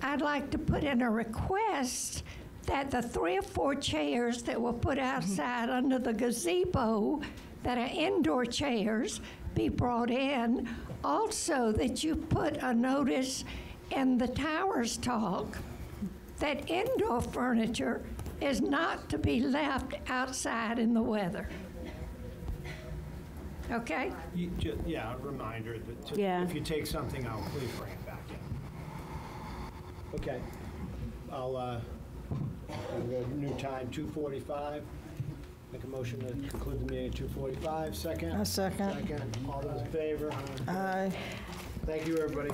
I'd like to put in a request that the 3 or 4 chairs that were put outside under the gazebo that are indoor chairs be brought in. Also, that you put a notice in the Towers Talk that indoor furniture is not to be left outside in the weather. Okay? Yeah, a reminder that Yeah. if you take something out, please bring it back in. Okay. I'll go to new time, 2:45. Make a motion to conclude the meeting at 2:45. Second? A second. Second. All those in favor? Aye. Thank you, everybody.